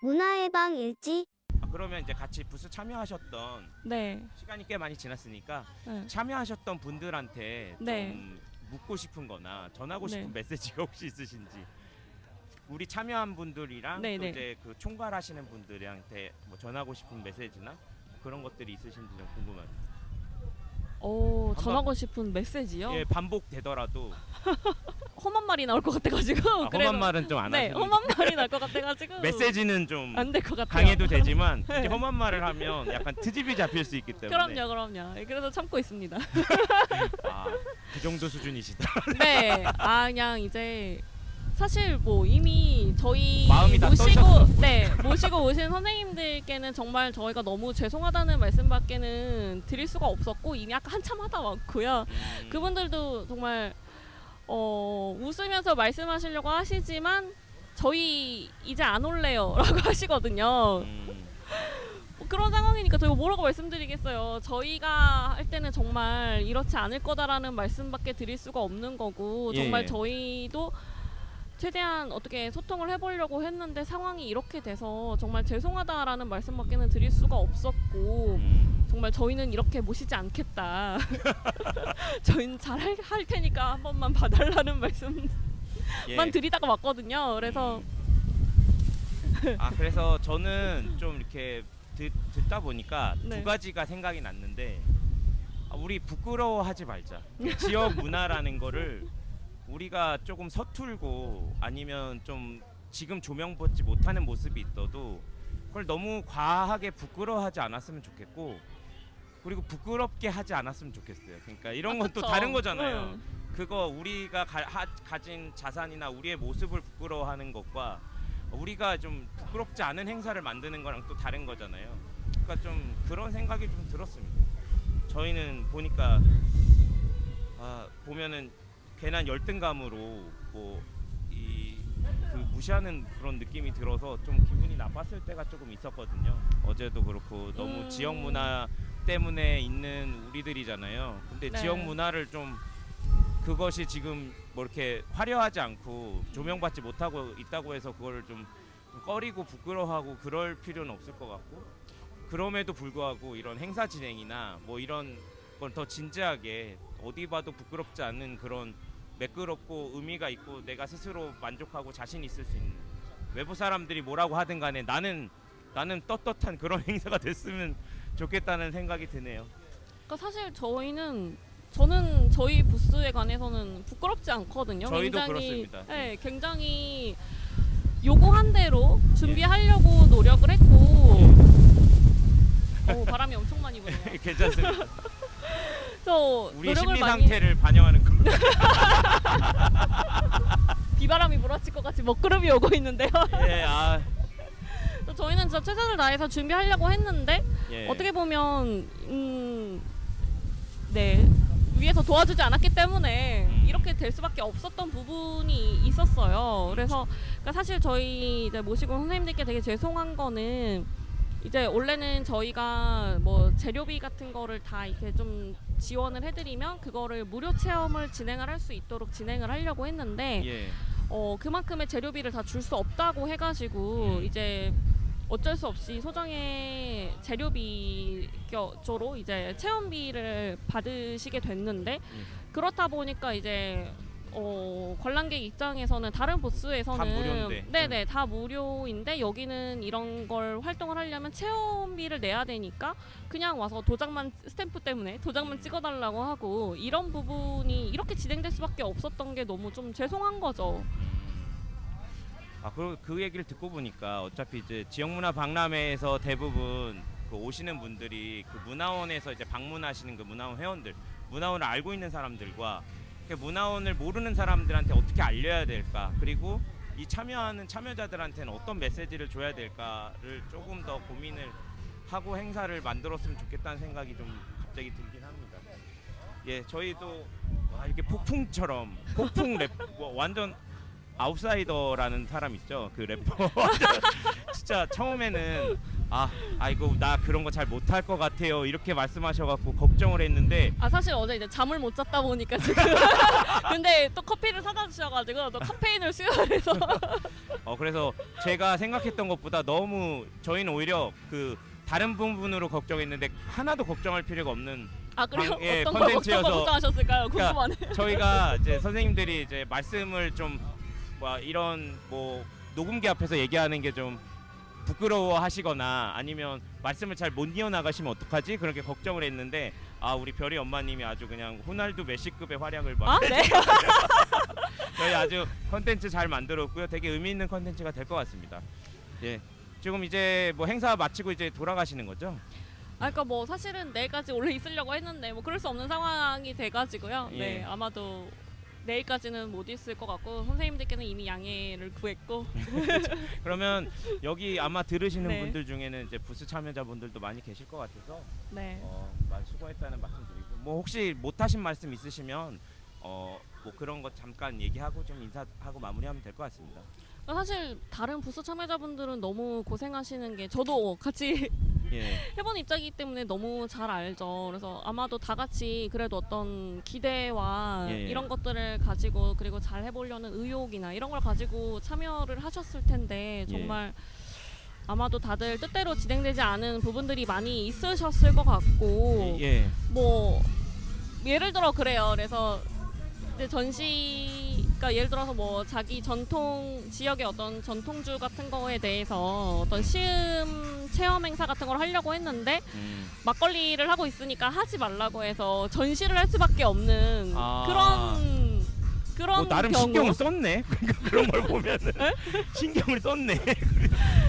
문화의 방 일지 그러면 이제 같이 부스 참여하셨던, 네. 시간이 꽤 많이 지났으니까 네. 참여하셨던 분들한테 네. 좀 묻고 싶은 거나 전하고 네. 싶은 메시지가 혹시 있으신지, 우리 참여한 분들이랑 네, 또 네. 이제 그 총괄하시는 분들한테 뭐 전하고 싶은 메시지나 그런 것들이 있으신지 좀 궁금해요. 전하고 싶은 메시지요? 예, 반복되더라도. 험한 말이 나올 것 같아가지고. 험한 말은 좀 안 네, 하시는. 험한 말이 나올 것 같아가지고. 메시지는 좀 안 될 것 같아요. 강해도 되지만 네. 이제 험한 말을 하면 약간 트집이 잡힐 수 있기 때문에. 그럼요. 그래서 참고 있습니다. 그 정도 수준이시다. 네, 그냥 이제 사실 뭐 이미 저희 마음이 다 모시고 떠셨어. 모시고 오신 선생님들께는 정말 저희가 너무 죄송하다는 말씀밖에는 드릴 수가 없었고 이미 아까 한참 하다 왔고요. 그분들도 정말 웃으면서 말씀하시려고 하시지만 저희 이제 안 올래요라고 하시거든요. 그런 상황이니까 저희가 뭐라고 말씀드리겠어요. 저희가 할 때는 정말 이렇지 않을 거다라는 말씀밖에 드릴 수가 없는 거고 정말 예. 저희도 최대한 어떻게 소통을 해보려고 했는데 상황이 이렇게 돼서 정말 죄송하다라는 말씀밖에는 드릴 수가 없었고 정말 저희는 이렇게 모시지 않겠다. 저희는 잘 할 테니까 한 번만 봐달라는 말씀만 예. 드리다가 왔거든요. 그래서 그래서 저는 좀 이렇게 듣다 보니까 네. 두 가지가 생각이 났는데, 우리 부끄러워하지 말자. 지역 문화라는 거를 우리가 조금 서툴고 아니면 좀 지금 조명받지 못하는 모습이 있어도 그걸 너무 과하게 부끄러워하지 않았으면 좋겠고, 그리고 부끄럽게 하지 않았으면 좋겠어요. 그러니까 이런 건 또 그쵸. 다른 거잖아요. 그거 우리가 가진 자산이나 우리의 모습을 부끄러워하는 것과 우리가 좀 부끄럽지 않은 행사를 만드는 거랑 또 다른 거잖아요. 그러니까 좀 그런 생각이 좀 들었습니다. 저희는 보니까 보면은 괜한 열등감으로 그 무시하는 그런 느낌이 들어서 좀 기분이 나빴을 때가 조금 있었거든요. 어제도 그렇고 너무 지역 문화 때문에 있는 우리들이잖아요. 근데 네. 지역 문화를 좀 그것이 지금 뭐 이렇게 화려하지 않고 조명받지 못하고 있다고 해서 그걸 좀 꺼리고 부끄러워하고 그럴 필요는 없을 것 같고, 그럼에도 불구하고 이런 행사 진행이나 뭐 이런 건 더 진지하게 어디 봐도 부끄럽지 않은 그런 매끄럽고 의미가 있고 내가 스스로 만족하고 자신 있을 수 있는, 외부 사람들이 뭐라고 하든 간에 나는 떳떳한 그런 행사가 됐으면 좋겠다는 생각이 드네요. 그러니까 사실 저는 저희 부스에 관해서는 부끄럽지 않거든요. 저희도 굉장히, 그렇습니다. 네, 굉장히 요구한 대로 준비하려고 노력을 했고. 바람이 엄청 많이 부네요. 괜찮습니다. 그래서 우리의 노력을 심리 많이 상태를 반영하는 거. 비바람이 몰아칠 것 같이 먹구름이 오고 있는데요. 예, 그래서 저희는 진짜 최선을 다해서 준비하려고 했는데 예. 어떻게 보면 네, 위에서 도와주지 않았기 때문에 이렇게 될 수밖에 없었던 부분이 있었어요. 그래서 그러니까 사실 저희 이제 모시고 온 선생님들께 되게 죄송한 거는, 이제 원래는 저희가 뭐 재료비 같은 거를 다 이렇게 좀 지원을 해드리면 그거를 무료 체험을 진행을 할 수 있도록 진행을 하려고 했는데 예. 그만큼의 재료비를 다 줄 수 없다고 해가지고 이제 어쩔 수 없이 소정의 재료비조로 이제 체험비를 받으시게 됐는데, 그렇다 보니까 이제 관람객 입장에서는 다른 부스에서는 다 무료인데. 네네, 다 무료인데 여기는 이런 걸 활동을 하려면 체험비를 내야 되니까 그냥 와서 도장만, 스탬프 때문에 도장만 찍어달라고 하고, 이런 부분이 이렇게 진행될 수밖에 없었던 게 너무 좀 죄송한 거죠. 그 얘기를 듣고 보니까 어차피 이제 지역문화 박람회에서 대부분 그 오시는 분들이 그 문화원에서 이제 방문하시는 그 문화원 회원들, 문화원을 알고 있는 사람들과 그 문화원을 모르는 사람들한테 어떻게 알려야 될까, 그리고 이 참여하는 참여자들한테는 어떤 메시지를 줘야 될까를 조금 더 고민을 하고 행사를 만들었으면 좋겠다는 생각이 좀 갑자기 들긴 합니다. 예, 저희도 이렇게 폭풍처럼 폭풍 랩, 완전 아웃사이더라는 사람 있죠, 그 래퍼. 진짜 처음에는 아이고 나 그런 거 잘 못할 것 같아요 이렇게 말씀하셔갖고 걱정을 했는데, 사실 어제 이제 잠을 못 잤다 보니까 지금 근데 또 커피를 사다 주셔가지고 또 카페인을 수혈해서 그래서 제가 생각했던 것보다 너무, 저희는 오히려 그 다른 부분으로 걱정했는데 하나도 걱정할 필요가 없는 그래요? 예, 어떤 거 컨텐츠여서. 걱정하셨을까요? 궁금하네. 저희가 이제 선생님들이 이제 말씀을 좀 이런 뭐 녹음기 앞에서 얘기하는 게 좀 부끄러워하시거나 아니면 말씀을 잘 못 이어나가시면 어떡하지? 그렇게 걱정을 했는데 우리 별이 엄마님이 아주 그냥 호날두 메시급의 활약을 네? 저희 아주 컨텐츠 잘 만들었고요. 되게 의미 있는 컨텐츠가 될 것 같습니다. 예, 지금 이제 뭐 행사 마치고 이제 돌아가시는 거죠? 그러니까 뭐 사실은 내일까지 원래 있으려고 했는데 뭐 그럴 수 없는 상황이 돼가지고요. 예. 네, 아마도 내일까지는 못 있을 것 같고 선생님들께는 이미 양해를 구했고. 그러면 여기 아마 들으시는 네. 분들 중에는 이제 부스 참여자분들도 많이 계실 것 같아서 네. 많이 수고했다는 말씀드리고, 뭐 혹시 못하신 말씀 있으시면 뭐 그런 거 잠깐 얘기하고 좀 인사하고 마무리하면 될 것 같습니다. 사실 다른 부스 참여자분들은 너무 고생하시는 게 저도 같이 예. 해본 입장이기 때문에 너무 잘 알죠. 그래서 아마도 다 같이 그래도 어떤 기대와 예. 이런 것들을 가지고, 그리고 잘 해보려는 의욕이나 이런 걸 가지고 참여를 하셨을 텐데 정말 아마도 다들 뜻대로 진행되지 않은 부분들이 많이 있으셨을 것 같고, 예. 뭐 예를 들어 그래요. 그래서 이제 그러니까 예를 들어서 뭐 자기 전통 지역의 어떤 전통주 같은 거에 대해서 어떤 시음 체험 행사 같은 걸 하려고 했는데 막걸리를 하고 있으니까 하지 말라고 해서 전시를 할 수밖에 없는 그런 나름 경우. 신경을 썼네. 그러니까 그런 걸 보면은 신경을 썼네.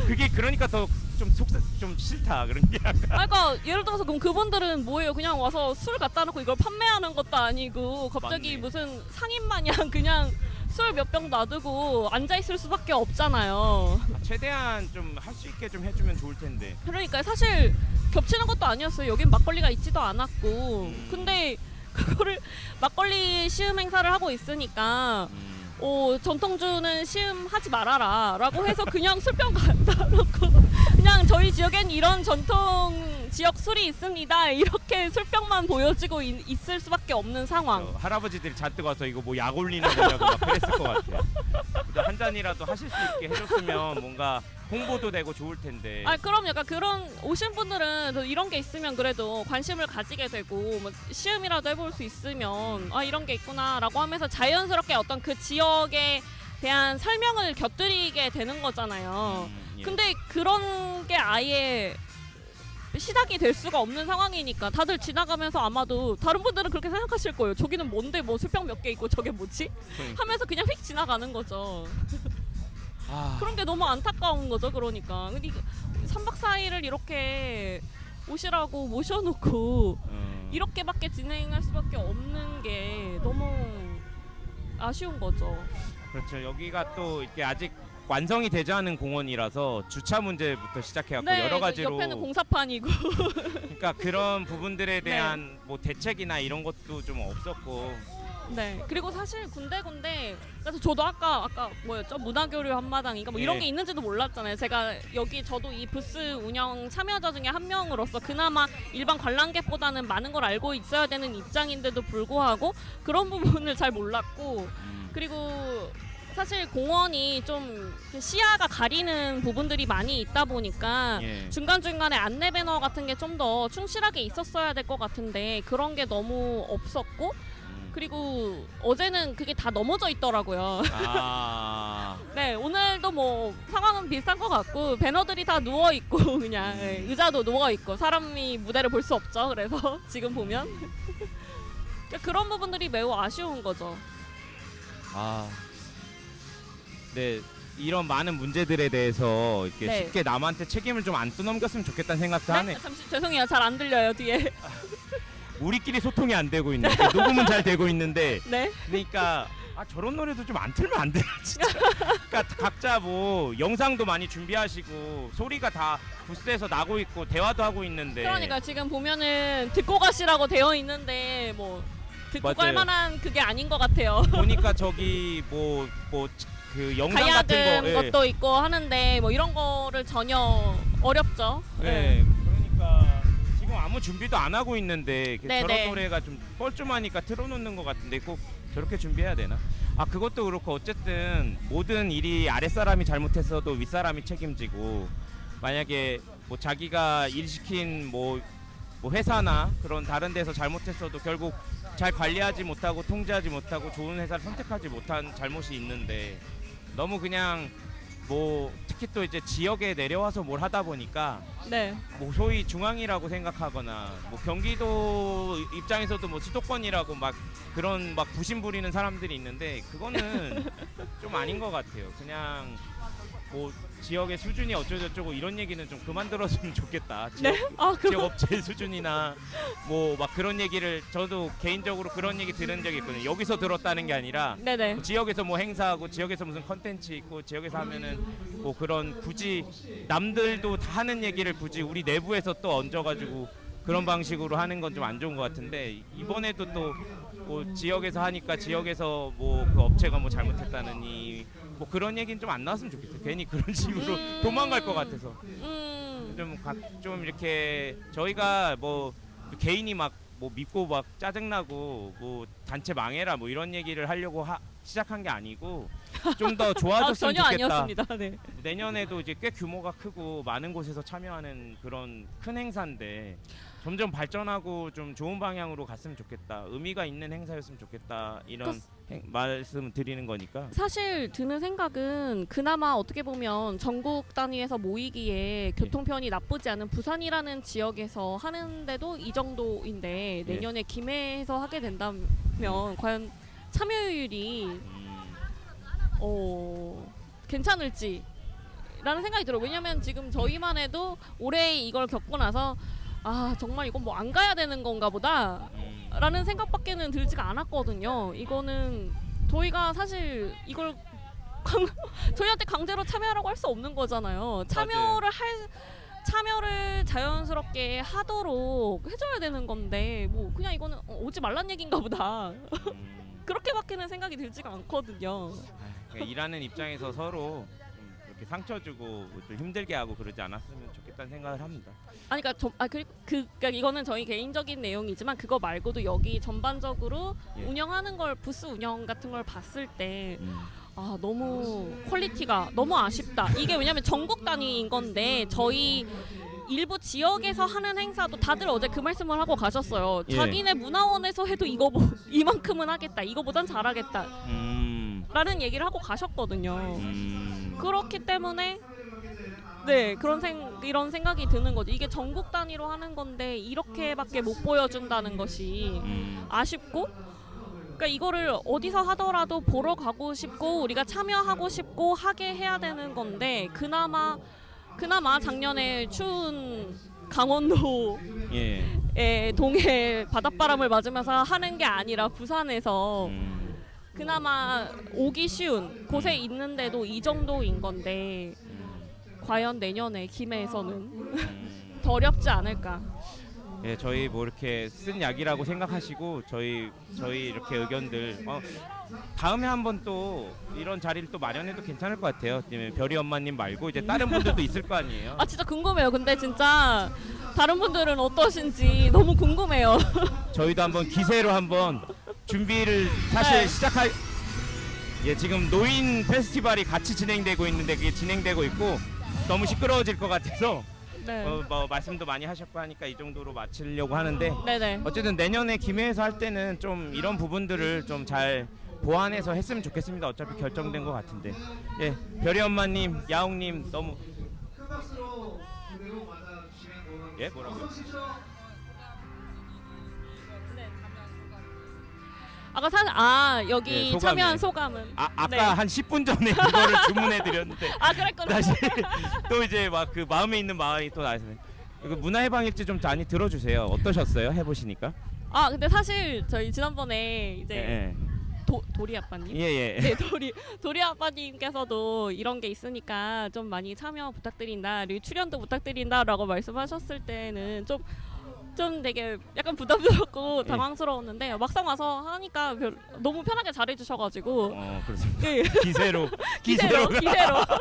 그게 그러니까 더 좀 싫다 그런 게. 그러니까 예를 들어서 그럼 그분들은 뭐예요? 그냥 와서 술 갖다 놓고 이걸 판매하는 것도 아니고 갑자기 맞네. 무슨 상인 마냥 그냥 술 몇 병 놔두고 앉아 있을 수밖에 없잖아요. 최대한 좀 할 수 있게 좀 해주면 좋을 텐데. 그러니까 사실 겹치는 것도 아니었어요. 여긴 막걸리가 있지도 않았고. 근데 그거를 막걸리 시음 행사를 하고 있으니까 전통주는 시음하지 말아라 라고 해서 그냥 술병 갖다 놓고 그냥 저희 지역엔 이런 전통 지역 술이 있습니다. 이렇게 술병만 보여지고 있을 수밖에 없는 상황. 할아버지들이 잔뜩 와서 이거 뭐 약 올리는 거냐고 막 그랬을 것 같아요. 그래도 한 잔이라도 하실 수 있게 해줬으면 뭔가 홍보도 되고 좋을 텐데. 아 그럼 약간 그런 오신 분들은 또 이런 게 있으면 그래도 관심을 가지게 되고 뭐 시음이라도 해볼 수 있으면 아 이런 게 있구나라고 하면서 자연스럽게 어떤 그 지역에 대한 설명을 곁들이게 되는 거잖아요. 예. 근데 그런 게 아예 시작이 될 수가 없는 상황이니까 다들 지나가면서 아마도 다른 분들은 그렇게 생각하실 거예요. 저기는 뭔데 뭐 술병 몇 개 있고 저게 뭐지? 그러니까. 하면서 그냥 휙 지나가는 거죠. 아, 그런 게 너무 안타까운 거죠. 그러니까 근데 3박 4일을 이렇게 오시라고 모셔놓고 이렇게밖에 진행할 수밖에 없는 게 너무 아쉬운 거죠. 그렇죠. 여기가 또 이렇게 아직 완성이 되지 않은 공원이라서 주차 문제부터 시작해갖고 네, 여러 가지로 옆에는 공사판이고 그러니까 그런 부분들에 대한 뭐 대책이나 이런 것도 좀 없었고. 네. 그리고 사실 군데군데 그래서 저도 아까 뭐였죠? 문화교류 한마당인가 뭐 이런 예. 게 있는지도 몰랐잖아요. 제가 여기 저도 이 부스 운영 참여자 중에 한 명으로서 그나마 일반 관람객보다는 많은 걸 알고 있어야 되는 입장인데도 불구하고 그런 부분을 잘 몰랐고 그리고 사실 공원이 좀 시야가 가리는 부분들이 많이 있다 보니까 예. 중간중간에 안내 배너 같은 게 좀 더 충실하게 있었어야 될 것 같은데 그런 게 너무 없었고 그리고 어제는 그게 다 넘어져 있더라고요. 아, 네, 오늘도 뭐 상황은 비슷한 것 같고 배너들이 다 누워 있고 그냥 네, 의자도 누워 있고 사람이 무대를 볼 수 없죠. 그래서 지금 보면 그런 부분들이 매우 아쉬운 거죠. 아, 네. 이런 많은 문제들에 대해서 이렇게 네. 쉽게 남한테 책임을 좀 안 떠넘겼으면 좋겠다는 생각도 네? 하네. 잠시 죄송해요. 잘 안 들려요 뒤에. 우리끼리 소통이 안 되고 있는. 녹음은 잘 되고 있는데. 네. 그러니까 아 저런 노래도 좀 안 틀면 안 되나 진짜. 그러니까 각자 뭐 영상도 많이 준비하시고 소리가 다 부스에서 나고 있고 대화도 하고 있는데. 그러니까 지금 보면은 듣고 가시라고 되어 있는데 뭐 듣고 갈 맞아요. 만한 그게 아닌 것 같아요. 보니까 저기 뭐 그 영상 같은 가야금 거. 것도 있고 하는데 뭐 이런 거를 전혀 어렵죠. 네. 그러니까 지금 아무 준비도 안 하고 있는데 네, 저런 네. 노래가 좀 뻘쭘하니까 틀어놓는 것 같은데 꼭 저렇게 준비해야 되나? 아 그것도 그렇고 어쨌든 모든 일이 아랫사람이 잘못했어도 윗사람이 책임지고 만약에 뭐 자기가 일 시킨 뭐 회사나 그런 다른 데서 잘못했어도 결국 잘 관리하지 못하고 통제하지 못하고 좋은 회사를 선택하지 못한 잘못이 있는데 너무 그냥 뭐 특히 또 이제 지역에 내려와서 뭘 하다 보니까 네. 뭐 소위 중앙이라고 생각하거나 뭐 경기도 입장에서도 뭐 수도권이라고 막 그런 막 부심 부리는 사람들이 있는데 그거는 좀 아닌 것 같아요. 그냥 뭐 지역의 수준이 어쩌고저쩌고 이런 얘기는 좀 그만 들었으면 좋겠다. 지역, 네? 아 지역 그럼 업체 수준이나 뭐 막 그런 얘기를 저도 개인적으로 그런 얘기 들은 적이 있거든요. 여기서 들었다는 게 아니라 네네. 뭐 지역에서 뭐 행사하고 지역에서 무슨 컨텐츠 있고 지역에서 하면은 뭐 그런 굳이 남들도 다 하는 얘기를 굳이 우리 내부에서 또 얹어가지고 그런 방식으로 하는 건 좀 안 좋은 것 같은데 이번에도 또 뭐 지역에서 하니까 지역에서 뭐 그 업체가 뭐 잘못했다느니 뭐 그런 얘기는 좀 안 나왔으면 좋겠어요. 괜히 그런 식으로 도망갈 것 같아서 좀 이렇게 저희가 뭐 개인이 막 뭐 믿고 막 짜증나고 뭐 단체 망해라 뭐 이런 얘기를 하려고 시작한 게 아니고 좀 더 좋아졌으면 전혀 좋겠다. 아니었습니다. 네. 내년에도 이제 꽤 규모가 크고 많은 곳에서 참여하는 그런 큰 행사인데 점점 발전하고 좀 좋은 방향으로 갔으면 좋겠다. 의미가 있는 행사였으면 좋겠다. 이런 말씀 드리는 거니까. 사실 드는 생각은 그나마 어떻게 보면 전국 단위에서 모이기에 교통편이 나쁘지 않은 부산이라는 지역에서 하는데도 이 정도인데 내년에 김해에서 하게 된다면 과연 참여율이 괜찮을지 라는 생각이 들어요. 왜냐면 지금 저희만 해도 올해 이걸 겪고 나서 아 정말 이건 뭐 안 가야 되는 건가 보다 라는 생각밖에는 들지가 않았거든요. 이거는 저희가 사실 이걸 저희한테 강제로 참여하라고 할 수 없는 거잖아요. 참여를 자연스럽게 하도록 해줘야 되는 건데 뭐 그냥 이거는 오지 말란 얘기인가 보다 그렇게밖에는 생각이 들지가 않거든요. 그러니까 일하는 입장에서 서로 이렇게 상처 주고 좀 힘들게 하고 그러지 않았으면 좋겠다는 생각을 합니다. 아니 그러니까 이거는 저희 개인적인 내용이지만 그거 말고도 여기 전반적으로 예. 운영하는 걸 부스 운영 같은 걸 봤을 때 너무 퀄리티가 너무 아쉽다. 이게 왜냐면 전국 단위인 건데 저희 일부 지역에서 하는 행사도 다들 어제 그 말씀을 하고 가셨어요. 예. 자기네 문화원에서 해도 이거 뭐 이만큼은 하겠다. 이거보단 잘하겠다. 라는 얘기를 하고 가셨거든요. 그렇기 때문에 네 이런 생각이 드는 거죠. 이게 전국 단위로 하는 건데 이렇게밖에 못 보여준다는 것이 아쉽고, 그러니까 이거를 어디서 하더라도 보러 가고 싶고 우리가 참여하고 싶고 하게 해야 되는 건데 그나마 작년에 추운 강원도의 예. 동해 바닷바람을 맞으면서 하는 게 아니라 부산에서 그나마 오기 쉬운 곳에 있는데도 이 정도인 건데 과연 내년에 김해에서는 더 어렵지 않을까. 예, 저희 뭐 이렇게 쓴 약이라고 생각하시고 저희 이렇게 의견들 다음에 한번 또 이런 자리를 또 마련해도 괜찮을 것 같아요. 별이 엄마님 말고 이제 다른 분들도 있을 거 아니에요. 아 진짜 궁금해요. 근데 진짜 다른 분들은 어떠신지 너무 궁금해요. 저희도 한번 기세로 한번 준비를 사실 네. 시작할. 예, 지금 노인 페스티벌이 같이 진행되고 있는데 그게 진행되고 있고 너무 시끄러워질 것 같아서 네. 뭐 말씀도 많이 하셨고 하니까 이 정도로 마치려고 하는데 네네. 어쨌든 내년에 김해에서 할 때는 좀 이런 부분들을 좀 잘 보완해서 했으면 좋겠습니다. 어차피 결정된 것 같은데. 예, 별이 엄마님, 야옹님 너무 예 뭐라고요? 아까 여기 예, 소감이. 참여한 소감은 아까 네. 한 10분 전에 그거를 주문해 드렸는데 그랬구나. 다시 또 이제 막 그 마음에 있는 말이 또 나왔어요. 이거 문화해방일지 좀 많이 들어주세요. 어떠셨어요? 해보시니까? 근데 사실 저희 지난번에 이제 예, 도리 아빠님 예. 네, 도리 아빠님께서도 이런 게 있으니까 좀 많이 참여 부탁드린다, 그리고 출연도 부탁드린다라고 말씀하셨을 때는 좀 되게 약간 부담스럽고 예. 당황스러웠는데 막상 와서 하니까 너무 편하게 잘해주셔가지고 그렇습니다. 예. 기세로 기세로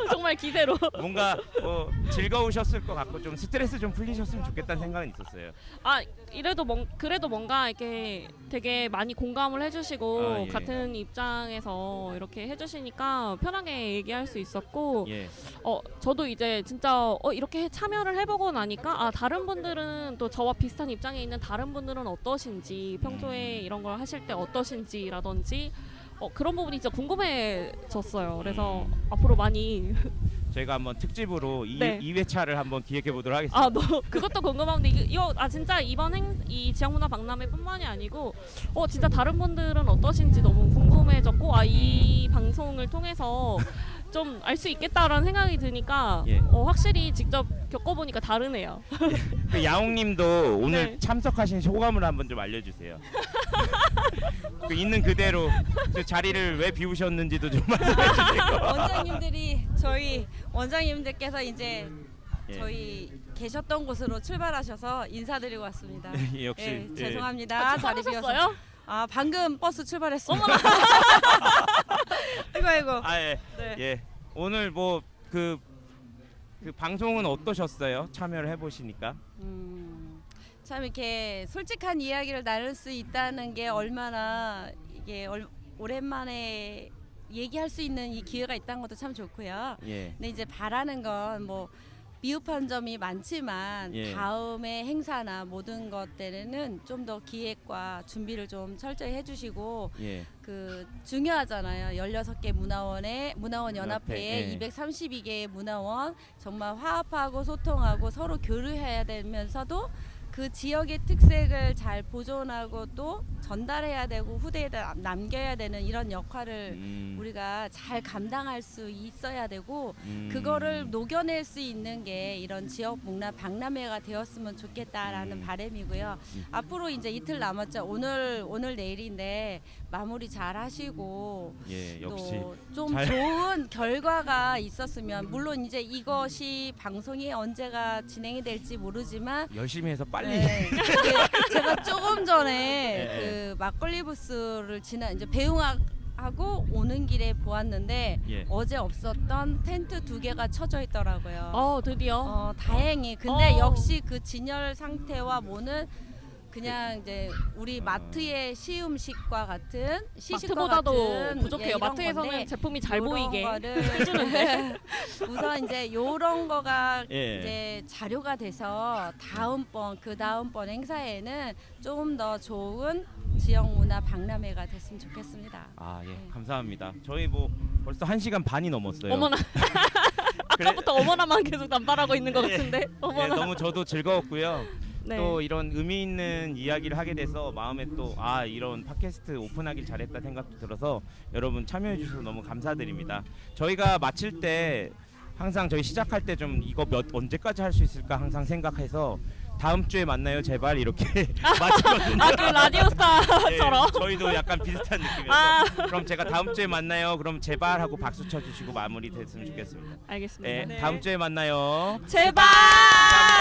정말 기세로 뭔가 즐거우셨을 것 같고 좀 스트레스 좀 풀리셨으면 좋겠다는 생각은 있었어요. 그래도 뭔가 이렇게 되게 많이 공감을 해주시고 예. 같은 입장에서 이렇게 해주시니까 편하게 얘기할 수 있었고 예. 저도 이제 진짜 이렇게 참여를 해보고 나니까 다른 분들은 또 저와 비슷한 입장에 있는 다른 분들은 어떠신지, 평소에 이런 걸 하실 때 어떠신지라든지 그런 부분이 진짜 궁금해졌어요. 그래서 앞으로 많이 저희가 한번 특집으로 네. 2회차를 한번 기획해 보도록 하겠습니다. 그것도 궁금한데 이거 진짜 이번 이 지역문화 박람회뿐만이 아니고 진짜 다른 분들은 어떠신지 너무 궁금해졌고 이 방송을 통해서 좀 알 수 있겠다라는 생각이 드니까 예. 확실히 직접 겪어보니까 다르네요. 그 야옹님도 오늘 네. 참석하신 소감을 한번 좀 알려주세요. 그 있는 그대로 그 자리를 왜 비우셨는지도 좀 말씀해 주세요. 원장님들이 저희 원장님들께서 이제 예. 저희 계셨던 곳으로 출발하셔서 인사드리고 왔습니다. 역시 예, 예. 죄송합니다. 자리 비어서. 하셨어요? 방금 버스 출발했어요. 아이고. 예. 네. 예. 오늘 뭐 그 방송은 어떠셨어요? 참여를 해보시니까. 참 이렇게 솔직한 이야기를 나눌 수 있다는 게 얼마나 이게 오랜만에 얘기할 수 있는 이 기회가 있다는 것도 참 좋고요. 예. 근데 이제 바라는 건 뭐 미흡한 점이 많지만 예. 다음에 행사나 모든 것들에는 좀 더 기획과 준비를 좀 철저히 해주시고 예. 그 중요하잖아요. 16개 문화원 연합회에 예. 232개의 문화원 정말 화합하고 소통하고 서로 교류해야 되면서도 그 지역의 특색을 잘 보존하고 또 전달해야 되고 후대에다 남겨야 되는 이런 역할을 우리가 잘 감당할 수 있어야 되고 그거를 녹여낼 수 있는 게 이런 지역 문화 박람회가 되었으면 좋겠다라는 바람이고요. 앞으로 이제 이틀 남았죠. 오늘 내일인데 마무리 잘 하시고 예. 역시 또 좀 잘- 좋은 결과가 있었으면 물론 이제 이것이 방송이 언제가 진행이 될지 모르지만 열심히 해서 빨리. 네. 제가 조금 전에 네. 그 막걸리 부스를 이제 배웅학 하고 오는 길에 보았는데 예. 어제 없었던 텐트 2개가 쳐져 있더라고요. 드디어. 다행히. 근데 어. 역시 그 진열 상태와 뭐는 그냥 이제 우리 마트의 시음식과 같은 시식과 마트보다도 같은 부족해요. 이런 마트에서는 건데 제품이 잘 요런 보이게 거를 해주는데. 우선 이제 요런 거가 예. 이제 자료가 돼서 그 다음번 행사에는 좀 더 좋은 지역 문화 박람회가 됐으면 좋겠습니다. 아, 예. 감사합니다. 저희 뭐 벌써 1시간 반이 넘었어요. 어머나. 아까부터 어머나만 계속 남발하고 있는 것 예. 같은데. 예, 어머나. 너무 저도 즐거웠고요. 네. 또 이런 의미 있는 이야기를 하게 돼서 마음에 또 이런 팟캐스트 오픈하길 잘했다 생각도 들어서 여러분 참여해 주셔서 너무 감사드립니다. 저희가 마칠 때 항상 저희 시작할 때 좀 이거 언제까지 할 수 있을까 항상 생각해서 다음 주에 만나요 제발 이렇게 마치거든요. 그 라디오스타처럼. 예, 저희도 약간 비슷한 느낌이어서 아. 그럼 제가 다음 주에 만나요. 그럼 제발 하고 박수 쳐주시고 마무리 됐으면 좋겠습니다. 알겠습니다. 예, 네. 다음 주에 만나요. 제발. 감사합니다.